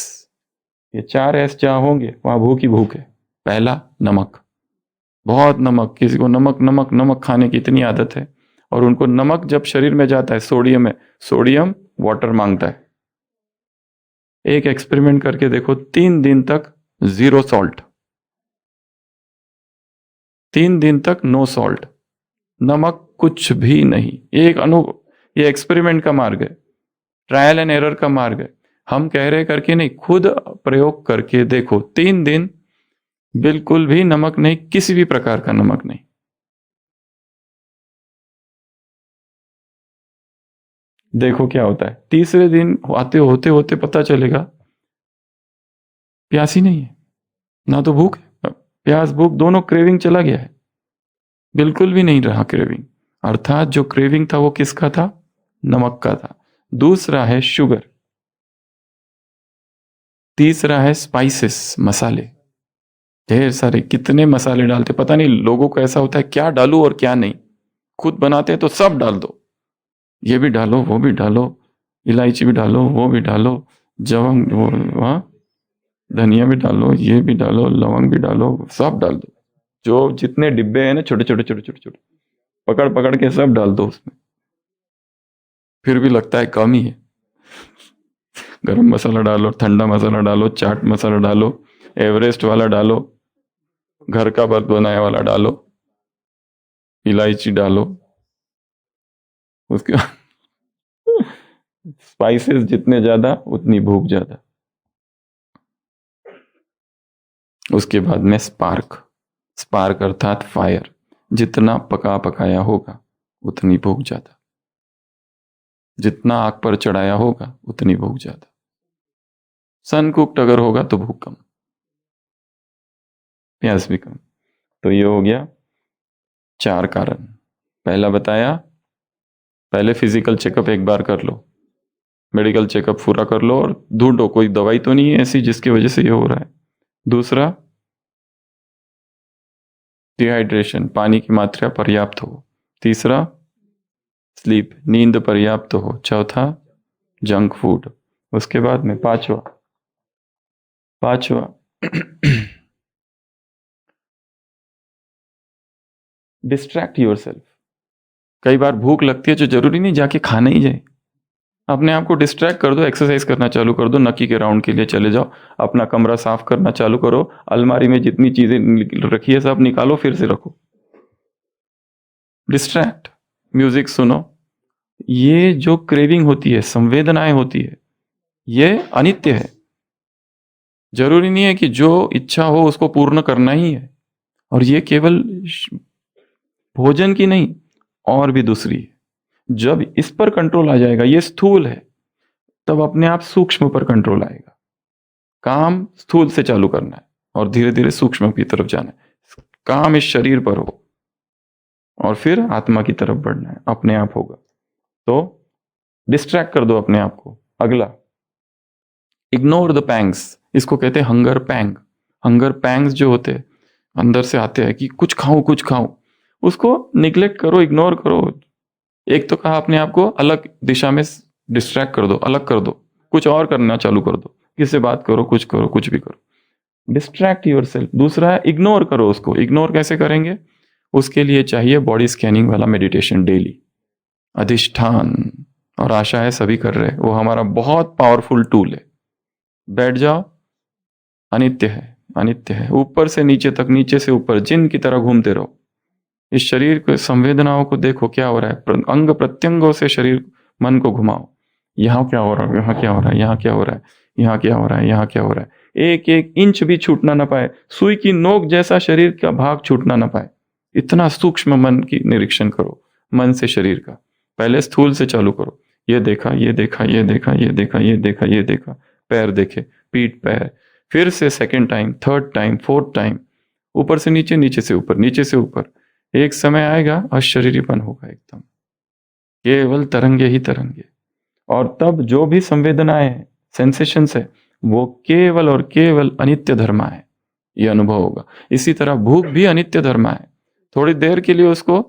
S2: ये 4S जहां होंगे वहां भूख ही भूख है। पहला नमक, बहुत नमक। किसी को नमक नमक नमक खाने की इतनी आदत है, और उनको नमक जब शरीर में जाता है सोडियम है, सोडियम वाटर मांगता है। एक एक्सपेरिमेंट करके देखो, 3 दिन तक जीरो सॉल्ट, 3 दिन तक नो सॉल्ट, नमक कुछ भी नहीं। ये एक्सपेरिमेंट का मार्ग है, ट्रायल एंड एरर का मार्ग है। हम कह रहे करके नहीं, खुद प्रयोग करके देखो। 3 दिन बिल्कुल भी नमक नहीं, किसी भी प्रकार का नमक नहीं। देखो क्या होता है। तीसरे दिन आते होते होते पता चलेगा प्यास ही नहीं है, ना तो भूख है, प्यास भूख दोनों क्रेविंग चला गया है, बिल्कुल भी नहीं रहा क्रेविंग। अर्थात जो क्रेविंग था वो किसका था, नमक का था। दूसरा है शुगर। तीसरा है स्पाइसेस, मसाले। ढेर सारे, कितने मसाले डालते पता नहीं लोगों को। ऐसा होता है क्या डालूं और क्या नहीं, खुद बनाते हैं तो सब डाल दो, ये भी डालो वो भी डालो, इलायची भी डालो वो भी डालो, जवंग वो वहाँ धनिया भी डालो, ये भी डालो, लवंग भी डालो, सब डाल दो। जो जितने डिब्बे हैं ना, छोटे छोटे छोटे छोटे छोटे, पकड़ पकड़ के सब डाल दो उसमें, फिर भी लगता है कम ही है। गरम मसाला डालो, ठंडा मसाला डालो, चाट मसाला डालो, एवरेस्ट वाला डालो, घर का बर्फ बनाया वाला डालो, इलायची डालो, उसके स्पाइसेस जितने ज्यादा उतनी भूख ज्यादा। उसके बाद में स्पार्क। स्पार्क अर्थात फायर। जितना पका पकाया होगा उतनी भूख ज्यादा, जितना आग पर चढ़ाया होगा उतनी भूख ज्यादा। सन कुक्ड अगर होगा तो भूख कम, प्यास भी कम। तो ये हो गया 4 कारण। पहला बताया, पहले फिजिकल चेकअप एक बार कर लो, मेडिकल चेकअप पूरा कर लो और ढूंढो कोई दवाई तो नहीं है ऐसी जिसकी वजह से ये हो रहा है। दूसरा डिहाइड्रेशन, पानी की मात्रा पर्याप्त हो। तीसरा स्लीप, नींद पर्याप्त हो। चौथा जंक फूड। उसके बाद में पांचवा पांचवा डिस्ट्रैक्ट योर सेल्फ। कई बार भूख लगती है जो जरूरी नहीं जाके खाना ही जाए, अपने आप को डिस्ट्रैक्ट कर दो, एक्सरसाइज करना चालू कर दो, नकी के राउंड के लिए चले जाओ, अपना कमरा साफ करना चालू करो, अलमारी में जितनी चीजें रखी है सब निकालो फिर से रखो। डिस्ट्रैक्ट, म्यूजिक सुनो। ये जो क्रेविंग होती है, संवेदनाएं होती है, ये अनित्य है। जरूरी नहीं है कि जो इच्छा हो उसको पूर्ण करना ही है। और ये केवल भोजन की नहीं, और भी दूसरी है। जब इस पर कंट्रोल आ जाएगा, ये स्थूल है, तब अपने आप सूक्ष्म पर कंट्रोल आएगा। काम स्थूल से चालू करना है और धीरे धीरे सूक्ष्म की तरफ जाना है। काम इस शरीर पर हो और फिर आत्मा की तरफ बढ़ना है, अपने आप होगा। तो डिस्ट्रैक्ट कर दो अपने आप को। अगला, इग्नोर द पैंग्स। इसको कहते हैं हंगर पैंग। हंगर पैंग्स जो होते हैं, अंदर से आते हैं कि कुछ खाऊं कुछ खाऊं, उसको निग्लेक्ट करो, इग्नोर करो। एक तो कहा अपने आप को अलग दिशा में डिस्ट्रैक्ट कर दो, अलग कर दो, कुछ और करना चालू कर दो, किससे बात करो, कुछ करो, कुछ भी करो, डिस्ट्रैक्ट योर सेल्फ। दूसरा है इग्नोर करो उसको। इग्नोर कैसे करेंगे? उसके लिए चाहिए बॉडी स्कैनिंग वाला मेडिटेशन डेली, अधिष्ठान। और आशा है सभी कर रहे हैं, वो हमारा बहुत पावरफुल टूल है। बैठ जाओ, अनित्य है, अनित्य है, ऊपर से नीचे तक, नीचे से ऊपर, जिन की तरह घूमते रहो। इस शरीर के संवेदनाओं को देखो क्या हो रहा है, अंग प्रत्यंगों से शरीर मन को घुमाओ। यहाँ क्या हो रहा है, यहाँ क्या हो रहा है, यहाँ क्या हो रहा है, यहाँ क्या हो रहा है, यहाँ क्या हो रहा है। एक एक इंच भी छूटना ना पाए, सुई की नोक जैसा शरीर का भाग छूटना ना पाए। इतना सूक्ष्म मन की निरीक्षण करो, मन से शरीर का। पहले स्थूल से चालू करो। ये देखा, ये देखा, ये देखा, ये देखा, ये देखा, ये देखा, पैर देखे, पीठ, पैर। फिर से second time, third time, fourth time, ऊपर से नीचे, नीचे से ऊपर, नीचे से ऊपर। एक समय आएगा अशरीरीपन होगा एकदम, केवल तरंगे ही तरंगे। और तब जो भी संवेदनाएं हैं, सेंसेशंस है, वो केवल और केवल अनित्य धर्मा है, ये अनुभव होगा। इसी तरह भूख भी अनित्य धर्मा है। थोड़ी देर के लिए उसको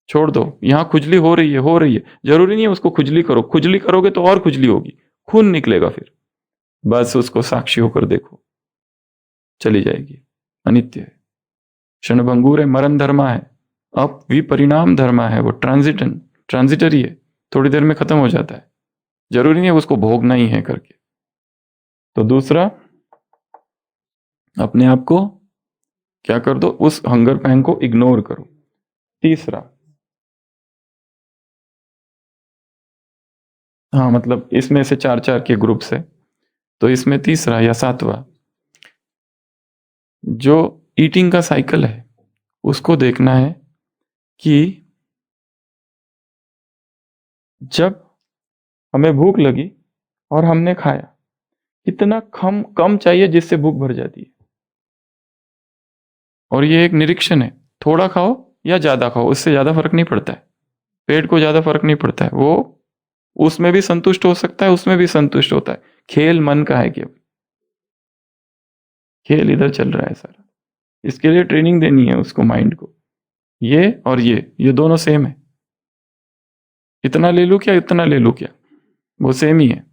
S2: छोड़ दो। यहाँ खुजली हो रही है, हो रही है, जरूरी नहीं है उसको खुजली करो। खुजली करोगे तो और खुजली होगी, खून निकलेगा फिर। बस उसको साक्षी होकर देखो, चली जाएगी। अनित्य है, क्षणभंगुर है, मरण धर्मा है, अब विपरिणाम धर्मा है, वो ट्रांजिटरी है, थोड़ी देर में खत्म हो जाता है। जरूरी नहीं है उसको भोगना ही है करके। तो दूसरा, अपने आप को क्या कर दो, उस हंगर पैंग को इग्नोर करो। तीसरा, हाँ मतलब इसमें से चार चार के ग्रुप से, तो इसमें तीसरा या सातवां, जो ईटिंग का साइकिल है, उसको देखना है कि जब हमें भूख लगी और हमने खाया, कितना कम कम चाहिए जिससे भूख भर जाती है। और ये एक निरीक्षण है, थोड़ा खाओ या ज्यादा खाओ, उससे ज्यादा फर्क नहीं पड़ता है। पेट को ज्यादा फर्क नहीं पड़ता है, वो उसमें भी संतुष्ट हो सकता है, उसमें भी संतुष्ट होता है। खेल मन का है, केवल खेल इधर चल रहा है सारा। इसके लिए ट्रेनिंग देनी है उसको, माइंड को। ये और ये दोनों सेम है। इतना ले लूं क्या, इतना ले लूं क्या, वो सेम ही है।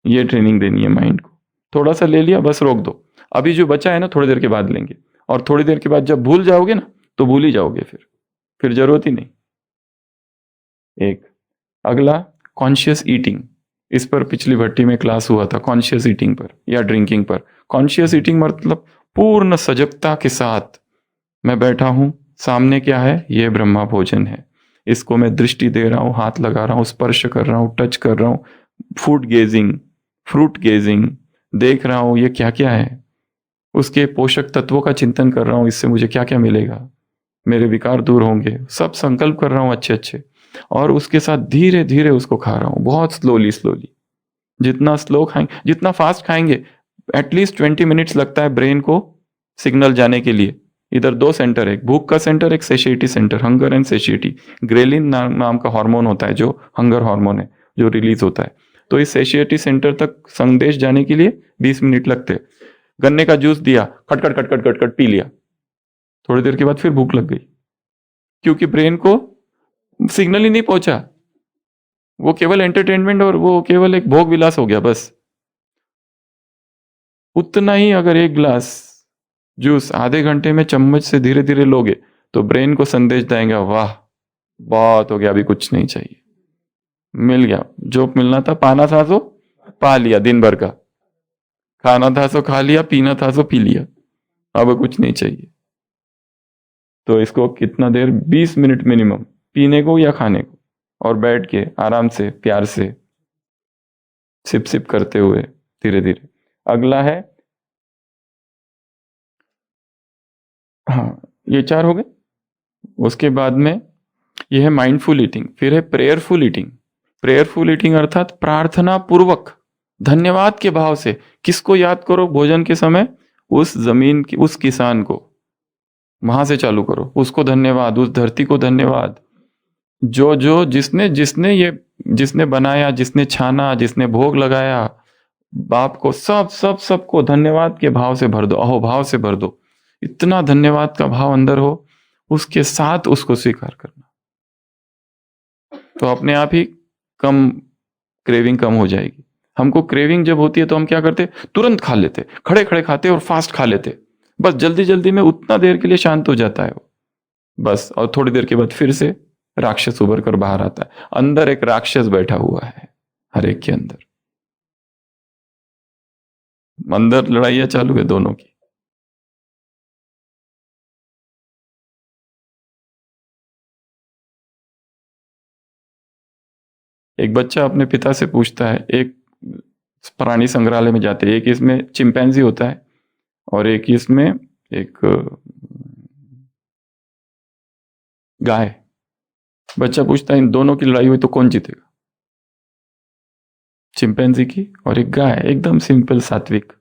S2: ये ट्रेनिंग देनी है माइंड को। थोड़ा सा ले लिया, बस रोक दो, अभी जो बचा है ना थोड़ी देर के बाद लेंगे। और थोड़ी देर के बाद जब भूल जाओगे ना, तो भूल ही जाओगे, फिर जरूरत ही नहीं। एक अगला, कॉन्शियस ईटिंग। इस पर पिछली भट्टी में क्लास हुआ था, कॉन्शियस ईटिंग पर या ड्रिंकिंग पर। कॉन्शियस ईटिंग मतलब पूर्ण सजगता के साथ मैं बैठा हूं, सामने क्या है, ये ब्रह्मा भोजन है, इसको मैं दृष्टि दे रहा हूं, हाथ लगा रहा हूं, स्पर्श कर रहा हूं, टच कर रहा हूं, फूड गेजिंग, फ्रूट गेजिंग, देख रहा हूं ये क्या क्या है, उसके पोषक तत्वों का चिंतन कर रहा हूं, इससे मुझे क्या क्या मिलेगा, मेरे विकार दूर होंगे, सब संकल्प कर रहा हूं अच्छे अच्छे। और उसके साथ धीरे धीरे उसको खा रहा हूं, बहुत स्लोली स्लोली। जितना स्लो खाएंगे, जितना फास्ट खाएंगे, एटलीस्ट 20 मिनट्स लगता है ब्रेन को सिग्नल जाने के लिए। इधर दो सेंटर है, एक भूख का सेंटर, एक सेशिएटी सेंटर, हंगर एंड सेशिएटी। ग्रेलिन नाम का हार्मोन होता है, जो हंगर हार्मोन है, जो रिलीज होता है। तो इस सेशिएटी सेंटर तक संदेश जाने के लिए 20 मिनट लगते हैं। गन्ने का जूस दिया, खटखट खटखट खटखट पी लिया, थोड़ी देर के बाद फिर भूख लग गई, क्योंकि ब्रेन को सिग्नल ही नहीं पहुंचा। वो केवल एंटरटेनमेंट और वो केवल एक भोग विलास हो गया बस। उतना ही अगर एक ग्लास जूस आधे घंटे में चम्मच से धीरे धीरे लोगे, तो ब्रेन को संदेश देंगे, वाह बहुत हो गया, अभी कुछ नहीं चाहिए, मिल गया जो मिलना था, पाना था तो पा लिया, दिन भर का खाना था सो खा लिया, पीना था सो पी लिया, अब कुछ नहीं चाहिए। तो इसको कितना देर, 20 मिनट मिनिमम, पीने को या खाने को, और बैठ के आराम से प्यार से सिप सिप करते हुए धीरे धीरे। अगला है, हाँ ये 4 हो गए। उसके बाद में यह है माइंडफुल ईटिंग, फिर है प्रेयरफुल ईटिंग। प्रेयरफुल ईटिंग अर्थात प्रार्थना पूर्वक धन्यवाद के भाव से। किसको याद करो भोजन के समय? उस जमीन की, उस किसान को, वहां से चालू करो। उसको धन्यवाद, उस धरती को धन्यवाद, जो जो जिसने जिसने ये जिसने बनाया, जिसने छाना, जिसने भोग लगाया, बाप को, सब सब सबको धन्यवाद के भाव से भर दो, अहोभाव से भर दो। इतना धन्यवाद का भाव अंदर हो, उसके साथ उसको स्वीकार करना, तो अपने आप ही कम क्रेविंग कम हो जाएगी। हमको क्रेविंग जब होती है तो हम क्या करते, तुरंत खा लेते, खड़े खड़े खाते और फास्ट खा लेते, बस जल्दी जल्दी में उतना देर के लिए शांत हो जाता है वो, बस। और थोड़ी देर के बाद फिर से राक्षस उभर कर बाहर आता है। अंदर एक राक्षस बैठा हुआ है हर एक के अंदर, अंदर लड़ाइयां चालू है दोनों की। एक बच्चा अपने पिता से पूछता है, एक प्राणी संग्रहालय में जाते हैं, एक इसमें चिंपैंजी होता है और एक इसमें एक गाय। बच्चा पूछता है इन दोनों की लड़ाई हुई तो कौन जीतेगा? चिंपैंजी की और एक गाय, एकदम सिंपल सात्विक।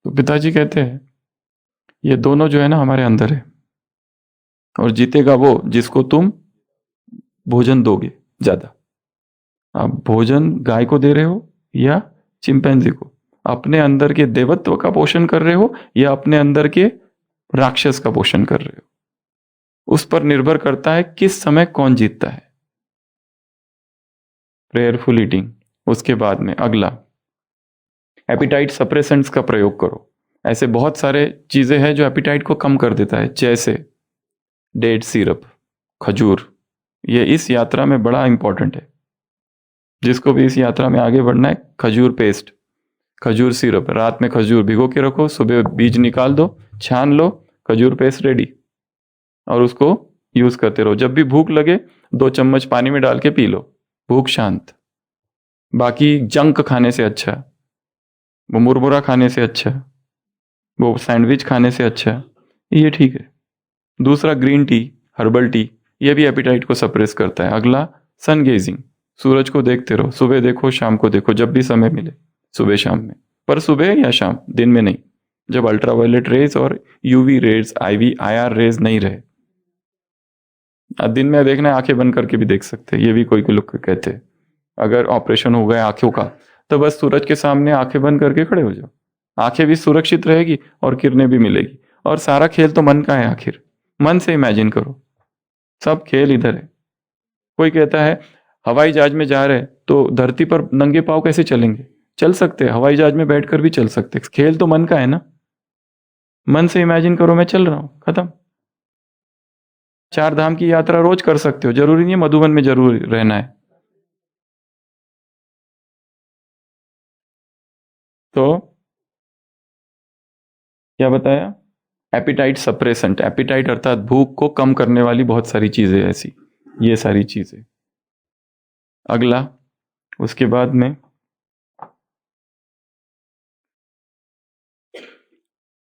S2: तो पिताजी कहते हैं ये दोनों जो है ना हमारे अंदर है, और जीतेगा वो जिसको तुम भोजन दोगे ज्यादा। आप भोजन गाय को दे रहे हो या चिंपैंजी को? अपने अंदर के देवत्व का पोषण कर रहे हो या अपने अंदर के राक्षस का पोषण कर रहे हो? उस पर निर्भर करता है किस समय कौन जीतता है। Prayerful eating. उसके बाद में अगला, एपिटाइट सप्रेसेंट्स का प्रयोग करो। ऐसे बहुत सारे चीजें हैं जो एपिटाइट को कम कर देता है, जैसे डेट सिरप, खजूर। ये इस यात्रा में बड़ा इंपॉर्टेंट है। जिसको भी इस यात्रा में आगे बढ़ना है, खजूर पेस्ट, खजूर सिरप, रात में खजूर भिगो के रखो, सुबह बीज निकाल दो, छान लो, खजूर पेस्ट रेडी, और उसको यूज करते रहो। जब भी भूख लगे 2 चम्मच पानी में डाल के पी लो, भूख शांत। बाकी जंक खाने से अच्छा, वो मुरमुरा खाने से अच्छा, वो सैंडविच खाने से अच्छा, ये ठीक है। दूसरा ग्रीन टी, हर्बल टी, ये भी एपिटाइट को सप्रेस करता है। अगला सन गेजिंग, सूरज को देखते रहो, सुबह देखो शाम को देखो, जब भी समय मिले, सुबह शाम में, पर सुबह या शाम, दिन में नहीं, जब अल्ट्रावायलेट रेज और UV rays, IV IR rays नहीं रहे। दिन में देखना है, आंखें बंद करके भी देख सकते हैं, ये भी कोई कोई लोग कहते हैं। अगर ऑपरेशन हो गया आंखों का, तो बस सूरज के सामने आंखें बंद करके खड़े हो जाओ, आंखें भी सुरक्षित रहेगी और किरणें भी मिलेगी। और सारा खेल तो मन का है, आखिर मन से इमेजिन करो, सब खेल इधर है। कोई कहता है हवाई जहाज में जा रहे तो धरती पर नंगे पांव कैसे चलेंगे? चल सकते हैं, हवाई जहाज में बैठकर भी चल सकते हैं। खेल तो मन का है ना, मन से इमेजिन करो मैं चल रहा हूं, खत्म। 4 धाम की यात्रा रोज कर सकते हो, जरूरी नहीं है मधुबन में जरूर रहना है। तो क्या बताया? एपिटाइट सप्रेसेंट, एपिटाइट अर्थात भूख को कम करने वाली बहुत सारी चीजें ऐसी, ये सारी चीजें। अगला, उसके बाद में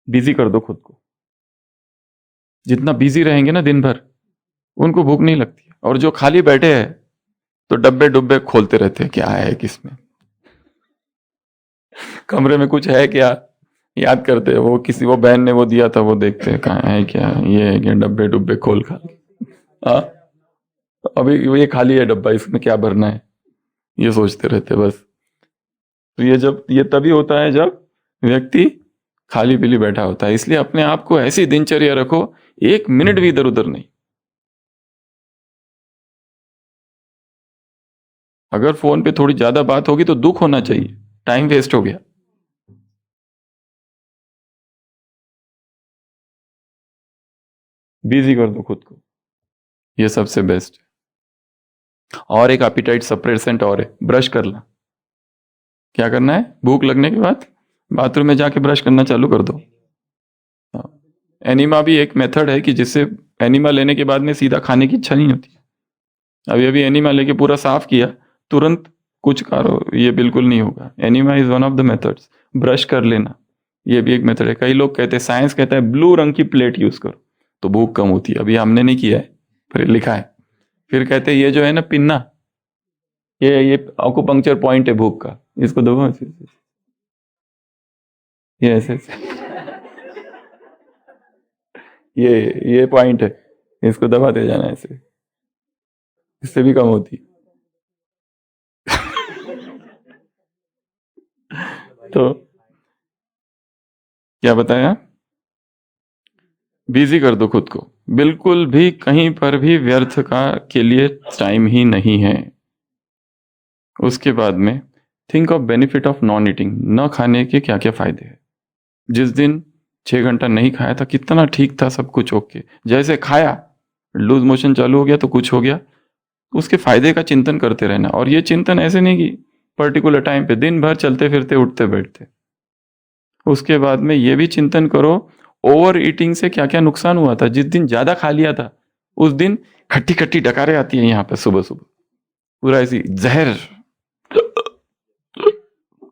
S2: बिजी कर दो खुद को। जितना बिजी रहेंगे ना दिन भर, उनको भूख नहीं लगती। और जो खाली बैठे हैं तो डब्बे डुब्बे खोलते रहते हैं, क्या है किसमें, कमरे में कुछ है क्या, याद करते हैं। वो किसी, वो बहन ने वो दिया था, वो देखते हैं कहाँ है, क्या ये है क्या, डब्बे डुब्बे खोल खा। हाँ, अभी ये खाली है डब्बा, इसमें क्या भरना है, ये सोचते रहते बस। तो ये तभी होता है जब व्यक्ति खाली पीली बैठा होता है। इसलिए अपने आप को ऐसी दिनचर्या रखो, 1 मिनट भी इधर उधर नहीं। अगर फोन पे थोड़ी ज्यादा बात होगी तो दुख होना चाहिए, टाइम वेस्ट हो गया। बिजी कर दो खुद को, ये सबसे बेस्ट है। और एक एपिटाइट सप्रेसेंट और है, ब्रश करना। क्या करना है? भूख लगने के बाद बाथरूम में जाके ब्रश करना चालू कर दो। एनिमा भी एक मेथड है कि जिससे एनिमा लेने के बाद में सीधा खाने की इच्छा नहीं होती। अभी अभी एनिमा लेके पूरा साफ किया, तुरंत कुछ करो, ये बिल्कुल नहीं होगा। Enema is one of the methods. Brush कर लेना, ये भी एक मेथड है। कई लोग कहते हैं, साइंस कहता है ब्लू रंग की प्लेट यूज करो तो भूख कम होती है। अभी हमने नहीं किया है, फिर लिखा है। फिर कहते हैं ये जो है ना पिन्ना, ये अकुपंक्चर पॉइंट है भूख का, इसको दो ऐसे, ये ऐसे ये पॉइंट है, इसको दबाते जाना ऐसे, इससे भी कम होती। तो क्या बताया, बिजी कर दो खुद को, बिल्कुल भी कहीं पर भी व्यर्थ का के लिए टाइम ही नहीं है। उसके बाद में think of benefit of non eating. न खाने के क्या क्या फायदे हैं। जिस दिन 6 घंटा नहीं खाया था कितना ठीक था, सब कुछ ओके। जैसे खाया लूज मोशन चालू हो गया तो कुछ हो गया, उसके फायदे का चिंतन करते रहना। और ये चिंतन ऐसे नहीं कि पर्टिकुलर टाइम पे, दिन भर चलते फिरते उठते बैठते। उसके बाद में ये भी चिंतन करो ओवर ईटिंग से क्या क्या नुकसान हुआ था। जिस दिन ज्यादा खा लिया था उस दिन खट्टी खट्टी डकारें आती है यहाँ पे सुबह सुबह, पूरा ऐसी जहर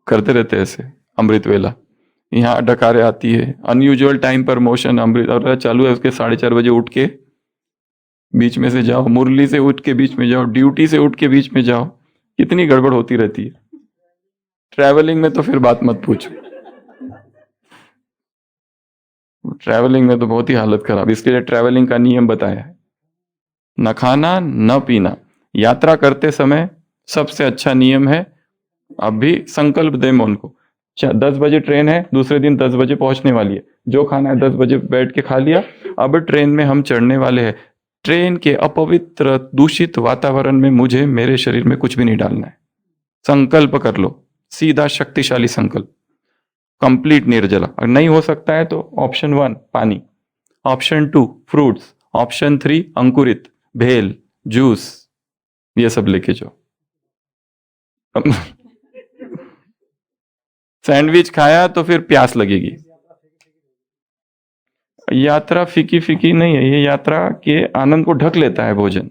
S2: करते रहते ऐसे, अमृत वेला यहाँ डकारें आती है। अनयूजुअल टाइम पर मोशन, अमृत और चालू है उसके 4:30 बजे उठ के बीच में से जाओ, मुरली से उठ के बीच में जाओ, ड्यूटी से उठ के बीच में जाओ, कितनी गड़बड़ होती रहती है। ट्रैवलिंग में तो फिर बात मत पूछो, ट्रैवलिंग में तो बहुत ही हालत खराब। इसके लिए ट्रैवलिंग का नियम बताया है, न खाना न पीना। यात्रा करते समय सबसे अच्छा नियम है, अभी संकल्प दे मन को, 10 बजे ट्रेन है, दूसरे दिन 10 बजे पहुंचने वाली है, जो खाना है 10 बजे बैठ के खा लिया। अब ट्रेन में हम चढ़ने वाले हैं, ट्रेन के अपवित्र दूषित वातावरण में मुझे मेरे शरीर में कुछ भी नहीं डालना है। संकल्प कर लो, सीधा शक्तिशाली संकल्प, कंप्लीट निर्जला। अगर नहीं हो सकता है तो ऑप्शन 1 पानी, ऑप्शन 2 फ्रूट्स, ऑप्शन 3 अंकुरित भेल जूस, ये सब लेके जाओ। सैंडविच खाया तो फिर प्यास लगेगी। यात्रा फीकी फीकी नहीं है, ये यात्रा के आनंद को ढक लेता है भोजन।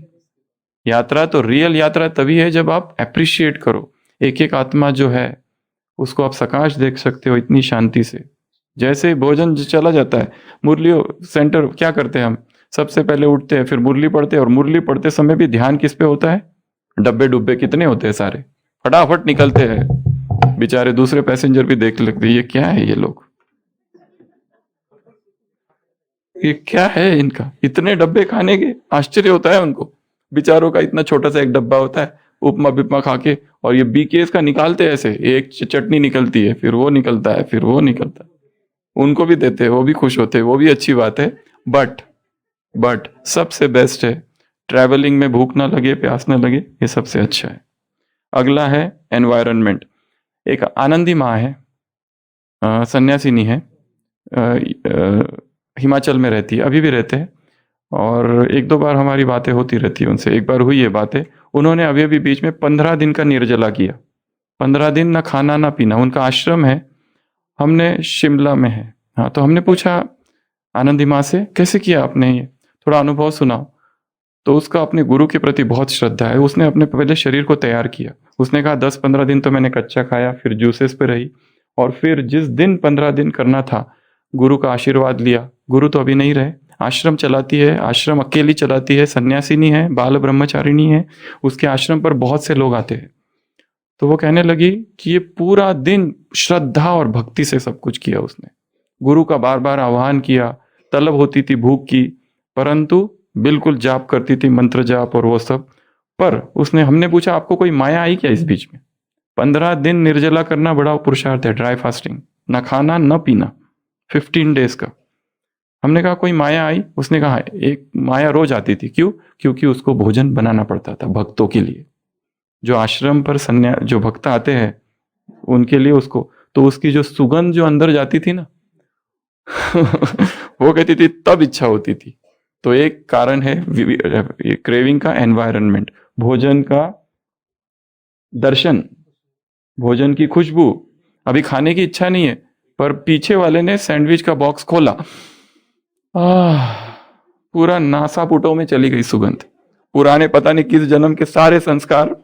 S2: यात्रा तो रियल यात्रा तभी है जब आप अप्रिशिएट करो एक एक आत्मा जो है, उसको आप सकाश देख सकते हो इतनी शांति से। जैसे भोजन चला जाता है, मुरली सेंटर क्या करते हैं हम, सबसे पहले उठते हैं, फिर मुरली पढ़ते हैं, और मुरली पढ़ते समय भी ध्यान किस पे होता है, डब्बे डुब्बे कितने होते हैं सारे, फटाफट निकलते हैं। बेचारे दूसरे पैसेंजर भी देख लेते हैं, ये क्या है, ये लोग ये क्या है इनका, इतने डब्बे खाने के, आश्चर्य होता है उनको। बेचारों का इतना छोटा सा एक डब्बा होता है, उपमा बिपमा खा के, और ये बीकेस का निकालते हैं ऐसे, एक चटनी निकलती है, फिर वो निकलता है, फिर वो निकलता है, उनको भी देते हैं, वो भी खुश होते हैं, वो भी अच्छी बात है। बट सबसे बेस्ट है ट्रैवलिंग में भूख ना लगे प्यास ना लगे, ये सबसे अच्छा है। अगला है एनवायरनमेंट। एक आनंदी माँ है, सन्यासिनी है, हिमाचल में रहती है, अभी भी रहते हैं, और एक दो बार हमारी बातें होती रहती है उनसे। एक बार हुई है बातें, उन्होंने अभी अभी बीच में 15 दिन का निर्जला किया, 15 दिन ना खाना ना पीना। उनका आश्रम है, हमने शिमला में है। हाँ, तो हमने पूछा आनंदी माँ से कैसे किया आपने, ये थोड़ा अनुभव सुनाओ। तो उसका अपने गुरु के प्रति बहुत श्रद्धा है, उसने अपने पहले शरीर को तैयार किया। उसने कहा 10-15 दिन तो मैंने कच्चा खाया, फिर जूसेस पे रही, और फिर जिस दिन 15 दिन करना था गुरु का आशीर्वाद लिया। गुरु तो अभी नहीं रहे, आश्रम चलाती है, आश्रम अकेली चलाती है, सन्यासिनी है, बाल ब्रह्मचारिणी है। उसके आश्रम पर बहुत से लोग आते हैं। तो वो कहने लगी कि ये पूरा दिन श्रद्धा और भक्ति से सब कुछ किया उसने, गुरु का बार बार आह्वान किया, तलब होती थी भूख की, परंतु बिल्कुल जाप करती थी, मंत्र जाप और वो सब। पर उसने, हमने पूछा आपको कोई माया आई क्या इस बीच में, 15 दिन निर्जला करना बड़ा पुरुषार्थ है, ड्राई फास्टिंग, ना खाना ना पीना, 15 डेज का। हमने कहा कोई माया आई, उसने कहा एक माया रोज आती थी। क्यों? क्योंकि उसको भोजन बनाना पड़ता था भक्तों के लिए, जो आश्रम पर जो भक्त आते हैं उनके लिए उसको। तो उसकी जो सुगंध जो अंदर जाती थी ना वो कहती थी तब इच्छा होती थी। तो एक कारण है क्रेविंग का एनवायरनमेंट, भोजन का दर्शन, भोजन की खुशबू। अभी खाने की इच्छा नहीं है, पर पीछे वाले ने सैंडविच का बॉक्स खोला, पूरा नासापुटों में चली गई सुगंध। पुराने पता नहीं किस जन्म के सारे संस्कार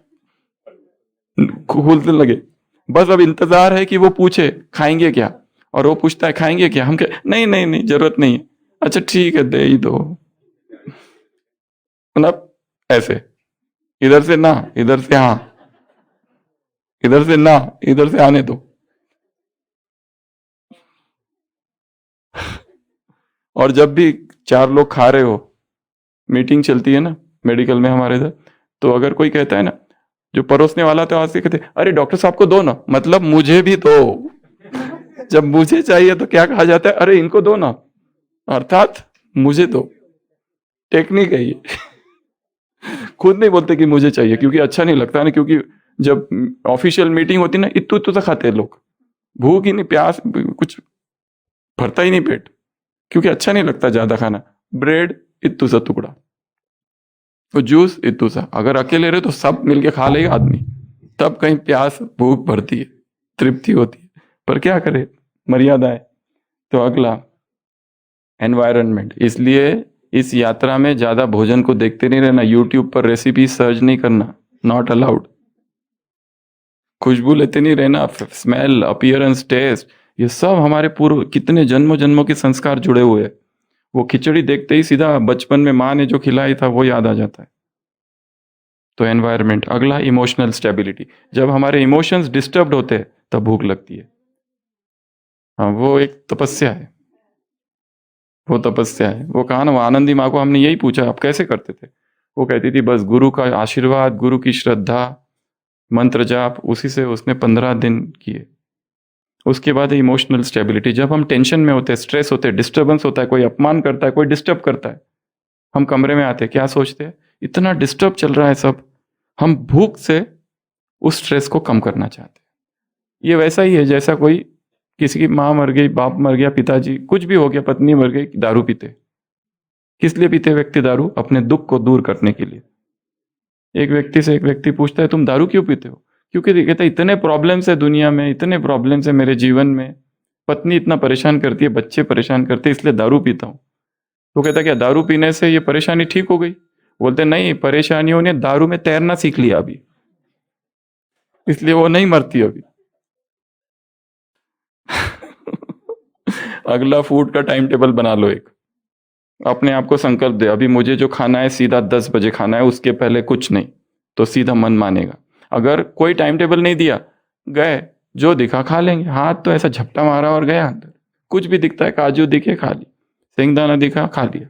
S2: खुलने लगे। बस अब इंतजार है कि वो पूछे खाएंगे क्या, और वो पूछता है खाएंगे क्या, हम कहे नहीं नहीं नहीं जरूरत नहीं है, अच्छा ठीक है दे ही दो। मतलब ऐसे, इधर से ना, इधर से हाँ, इधर से ना, इधर से आने दो। और जब भी 4 लोग खा रहे हो, मीटिंग चलती है ना मेडिकल में हमारे इधर, तो अगर कोई कहता है ना, जो परोसने वाला तो आज से कहते अरे डॉक्टर साहब को दो ना, मतलब मुझे भी दो। जब मुझे चाहिए तो क्या कहा जाता है, अरे इनको दो ना, अर्थात मुझे दो। टेक्निक है ये। खुद नहीं बोलते कि मुझे चाहिए, क्योंकि अच्छा नहीं लगता ना, क्योंकि जब ऑफिशियल मीटिंग होती ना, इतू इतू सा खाते हैं लोग, भूख ही नहीं, प्यास कुछ भरता ही नहीं पेट, क्योंकि अच्छा नहीं लगता ज्यादा खाना। ब्रेड इतू सा टुकड़ा, तो जूस इतू सा, अगर अकेले रहे तो सब मिलके खा लेगा आदमी, तब कहीं प्यास भूख भरती है, तृप्ति होती है। पर क्या करे, मर्यादा है। तो अगला एनवायरनमेंट, इसलिए इस यात्रा में ज्यादा भोजन को देखते नहीं रहना, यूट्यूब पर रेसिपी सर्च नहीं करना, नॉट अलाउड। खुशबू लेते नहीं रहना, स्मेल, अपीयरेंस, टेस्ट, ये सब हमारे पूर्व कितने जन्मों जन्मों के संस्कार जुड़े हुए हैं। वो खिचड़ी देखते ही सीधा बचपन में माँ ने जो खिलाई था वो याद आ जाता है। तो एनवायरनमेंट। अगला इमोशनल स्टेबिलिटी, जब हमारे इमोशंस डिस्टर्ब्ड होते हैं तब भूख लगती है। हाँ, वो एक तपस्या है, वो तपस्या है। वो कहा ना, वो आनंदी माँ को हमने यही पूछा आप कैसे करते थे, वो कहती थी बस गुरु का आशीर्वाद, गुरु की श्रद्धा, मंत्र जाप, उसी से उसने 15 दिन किए। उसके बाद इमोशनल स्टेबिलिटी, जब हम टेंशन में होते हैं, स्ट्रेस होते हैं, डिस्टर्बेंस होता है, कोई अपमान करता है, कोई डिस्टर्ब करता है, हम कमरे में आते हैं, क्या सोचते हैं, इतना डिस्टर्ब चल रहा है सब, हम भूख से उस स्ट्रेस को कम करना चाहते हैं। ये वैसा ही है जैसा कोई, किसी की माँ मर गई, बाप मर गया, पिताजी कुछ भी हो गया, पत्नी मर गई, दारू पीते। किस लिए पीते व्यक्ति दारू? अपने दुख को दूर करने के लिए। एक व्यक्ति से एक व्यक्ति पूछता है तुम दारू क्यों पीते हो? क्योंकि कहता है इतने प्रॉब्लम्स है दुनिया में, इतने प्रॉब्लम्स है मेरे जीवन में, पत्नी इतना परेशान करती है, बच्चे परेशान करते हैं, इसलिए दारू पीता हूँ। तो कहता क्या दारू पीने से ये परेशानी ठीक हो गई? बोलते नहीं, परेशानियों ने दारू में तैरना सीख लिया अभी, इसलिए वो नहीं मरती अभी। अगला फूड का टाइम टेबल बना लो एक, अपने आप को संकल्प दे, अभी मुझे जो खाना है सीधा 10 बजे खाना है, उसके पहले कुछ नहीं, तो सीधा मन मानेगा। अगर कोई टाइम टेबल नहीं दिया, गए जो दिखा खा लेंगे, हाथ तो ऐसा झपटा मारा और गया अंदर। कुछ भी दिखता है, काजू दिखे खा लिया, सिंगदाना दिखा खा लिया,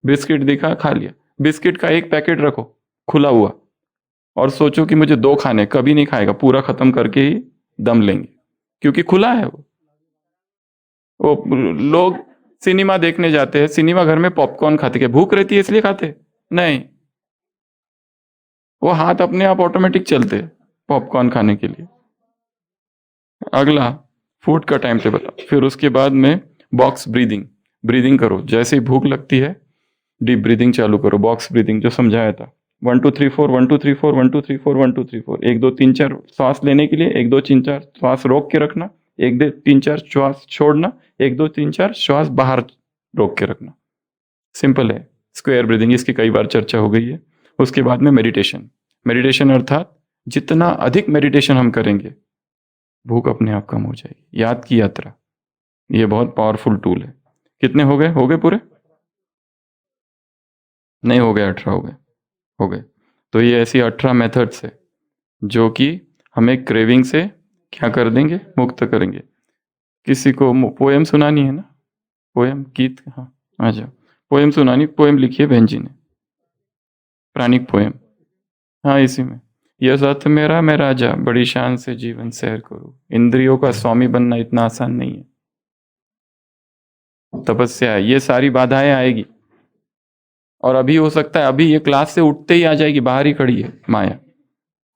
S2: बिस्किट दिखा खा लिया। बिस्किट का एक पैकेट रखो खुला हुआ, और सोचो कि मुझे 2 खाने, कभी नहीं खाएगा, पूरा खत्म करके ही दम लेंगे, क्योंकि खुला है वो लोग सिनेमा देखने जाते हैं, सिनेमा घर में पॉपकॉर्न खाते, क्या भूख रहती है इसलिए खाते? नहीं, वो हाथ अपने आप ऑटोमेटिक चलते पॉपकॉर्न खाने के लिए। अगला फूड का टाइम टेबल। फिर उसके बाद में बॉक्स ब्रीदिंग, ब्रीदिंग करो, जैसे ही भूख लगती है डीप ब्रीदिंग चालू करो, बॉक्स ब्रीदिंग जो समझाया था, 1 2 3 4, 1 2 3 4, 1 2 3 4, 1 2 3 4, 1 2 3 4 श्वास लेने के लिए, 1 2 3 4 श्वास रोक के रखना, 1 2 3 4 श्वास छोड़ना, 1 2 3 4 श्वास बाहर रोक के रखना। सिंपल है, स्क्वायर ब्रीदिंग, इसकी कई बार चर्चा हो गई है। उसके बाद में मेडिटेशन, मेडिटेशन अर्थात जितना अधिक मेडिटेशन हम करेंगे भूख अपने आप कम हो जाएगी। याद की यात्रा, ये बहुत पावरफुल टूल है। कितने हो गए? हो गए पूरे? नहीं हो गए, 18 हो गए, हो गए। तो ये ऐसी 18 मेथड्स है जो कि हमें क्रेविंग से क्या कर देंगे, मुक्त करेंगे। किसी को पोएम सुनानी है ना, पोएम गीत, हाँ आ जाओ, पोएम सुनानी, पोएम लिखी है बहन जी ने, प्राणिक पोएम। हाँ इसी में, यह साथ मेरा मैं राजा, बड़ी शान से जीवन सैर करूं, इंद्रियों का स्वामी बनना इतना आसान नहीं है, तपस्या है। ये सारी बाधाएं आएगी, और अभी हो सकता है अभी ये क्लास से उठते ही आ जाएगी, बाहर ही खड़ी है माया,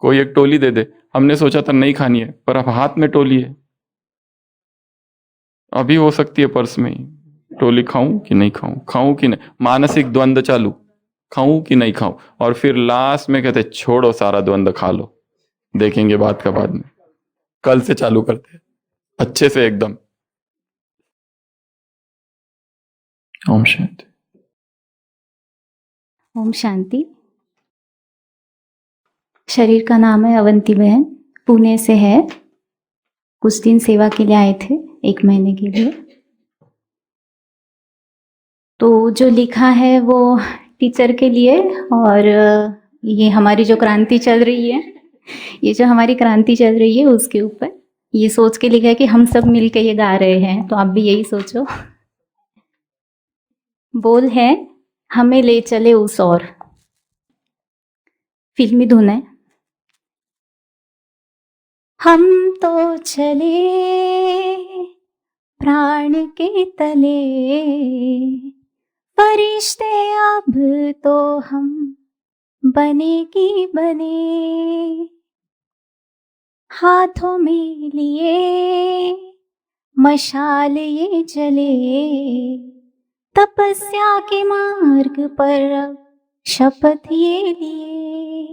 S2: कोई एक टोली दे दे, हमने सोचा था नहीं खानी है, पर अब हाथ में टोली है, अभी हो सकती है पर्स में ही टोली, खाऊं कि नहीं खाऊं, खाऊं कि नहीं, मानसिक द्वंद्व चालू, खाऊं कि नहीं खाऊं, और फिर लास्ट में कहते छोड़ो सारा द्वंद्व, खा लो, देखेंगे बात का बाद में, कल से चालू करते हैं अच्छे से एकदम। ओम शांति।
S3: ओम शांति। शरीर का नाम है अवंती बहन, पुणे से है। कुछ दिन सेवा के लिए आए थे, 1 महीने के लिए। तो जो लिखा है वो टीचर के लिए, और ये हमारी जो क्रांति चल रही है, ये जो हमारी क्रांति चल रही है उसके ऊपर ये सोच के लिखा है कि हम सब मिलके ये गा रहे हैं, तो आप भी यही सोचो। बोल है हमें ले चले उस ओर, फिल्मी धुन है। हम तो चले प्राण के तले, फरिश्ते अब तो हम बने की बने। हाथों में लिए मशाल ये जले, तपस्या के मार्ग पर अब शपथ ये लिए।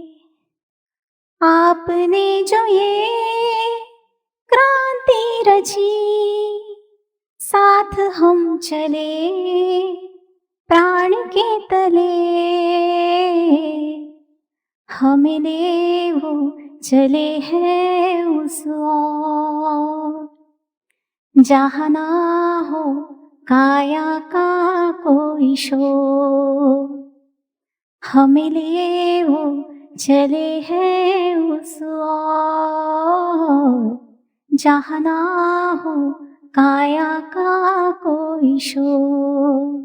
S3: आपने जो ये क्रांति रची, साथ हम चले प्राण के तले। हमें ले वो चले हैं उस ओर, जहाँ ना हो काया का कोई शोर। हमें ले वो चले हैं उस ओर, जहाँ ना हो काया का कोई शोर।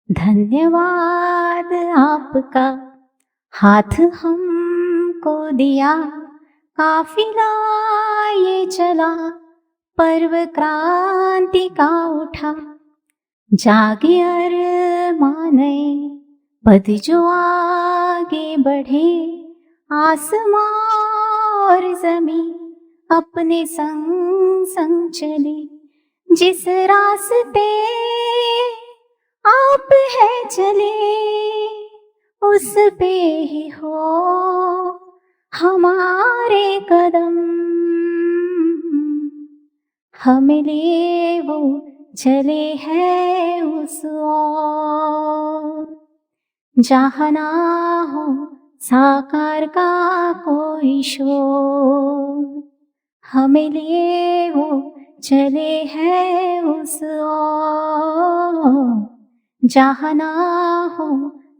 S3: धन्यवाद आपका हाथ हमको दिया, काफिला ये चला पर्व क्रांति का उठा। जागे अरमाने पद जो आगे बढ़े, आसमां और जमीन अपने संग संग चले। जिस रास्ते आप है चले, उस पे ही हो हमारे कदम। हमें ले वो चले हैं उस ओर, जहाँ ना हो साकार का कोई शोर। हमें ले वो चले हैं उस ओर, जहाँ ना हो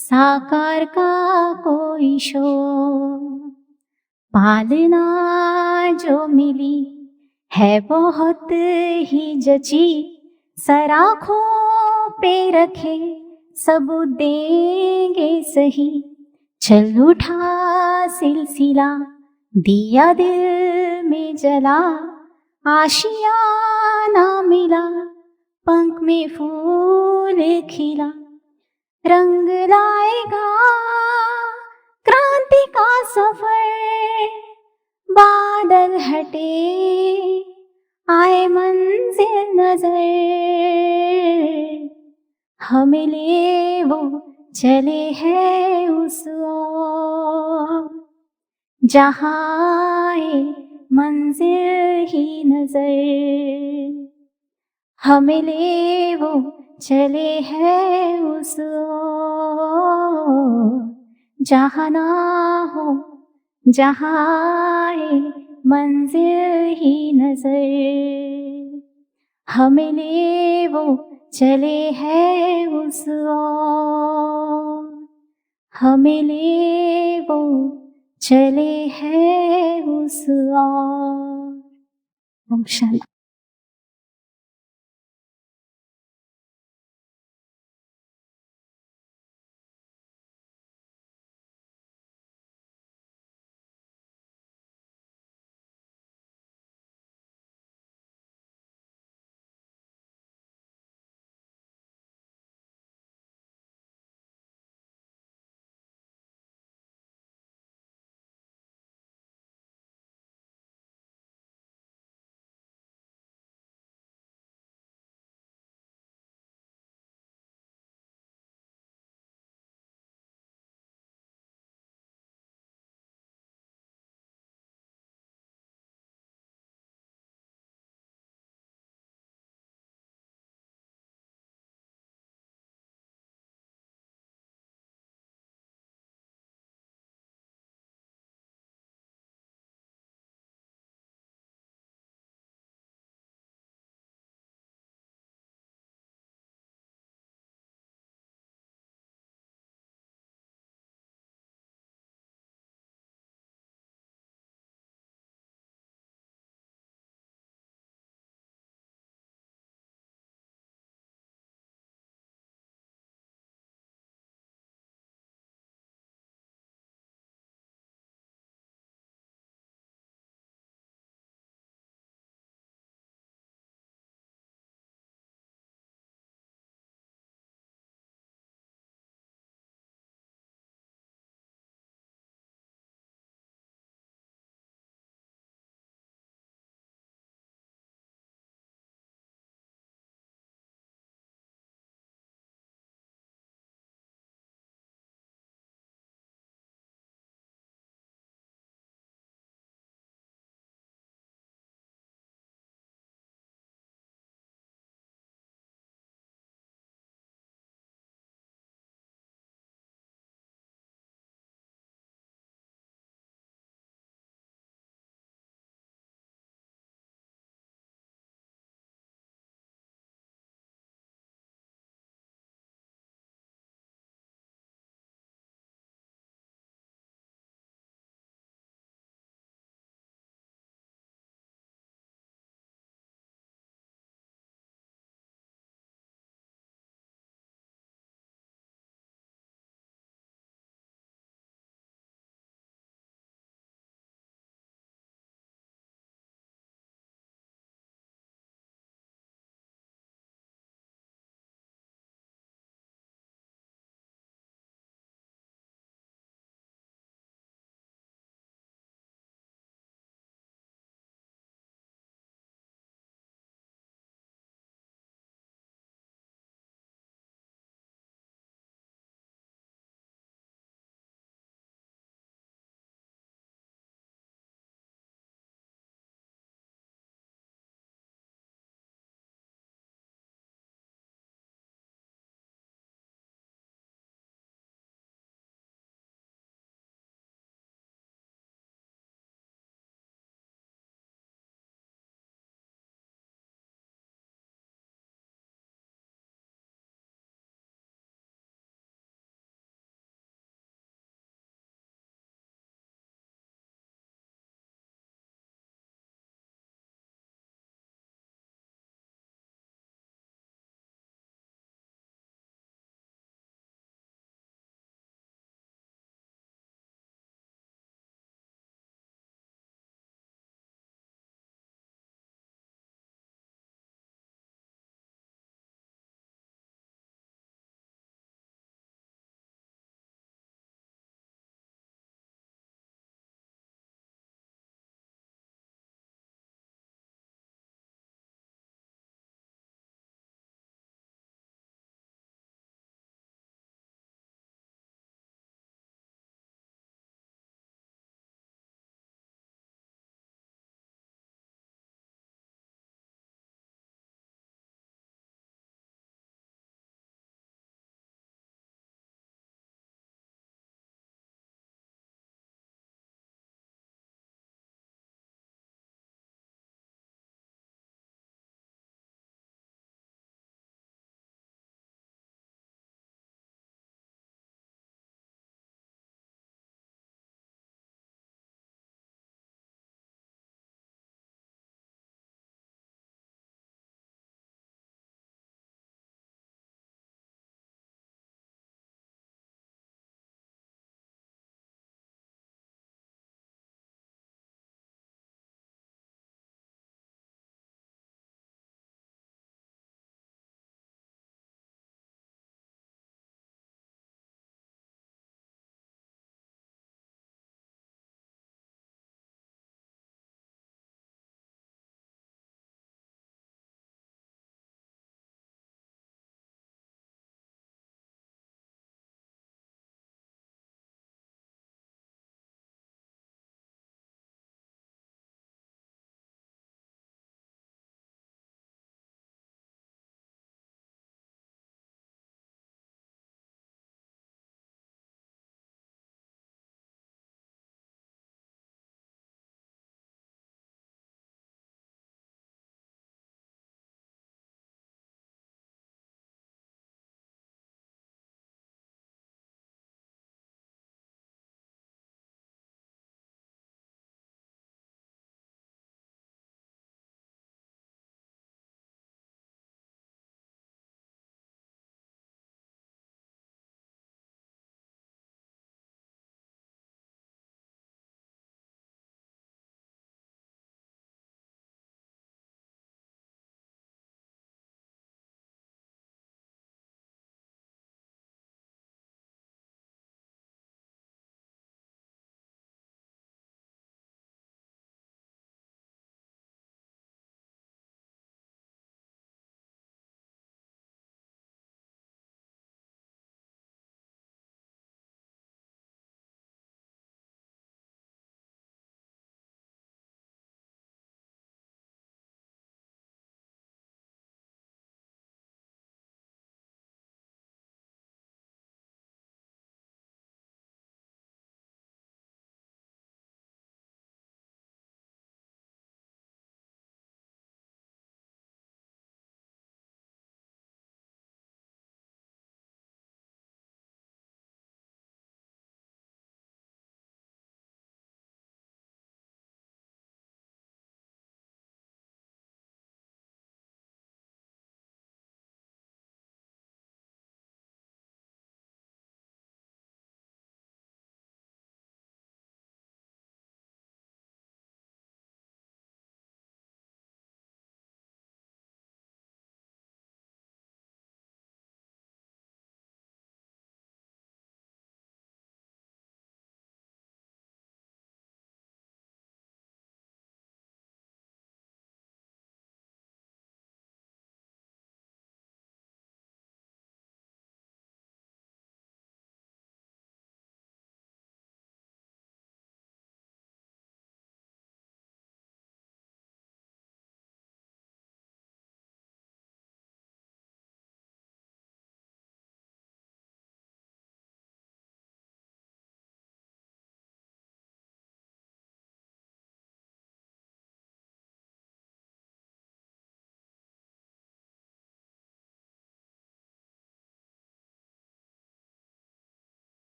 S3: साकार का कोई शोर। पालना जो मिली है बहुत ही जची, सराखों पे रखे सबूत देंगे सही। चल उठा सिलसिला दिया दिल में जला, आशियाना मिला पंख में फूल खिला। रंग लाएगा क्रांति का सफर, बादल हटे आए मंजिल नजर। हमें ले वो चले हैं उस ओर, जहाँ आए मंजिल ही नजर। हमें ले वो चले हैं उस ओर, जहाँ ना हो जहाँ आए मंजिल ही नजर। हमें ले वो चले हैं उस ओर, हमें ले वो चले हैं उस ओर। ओम शांति।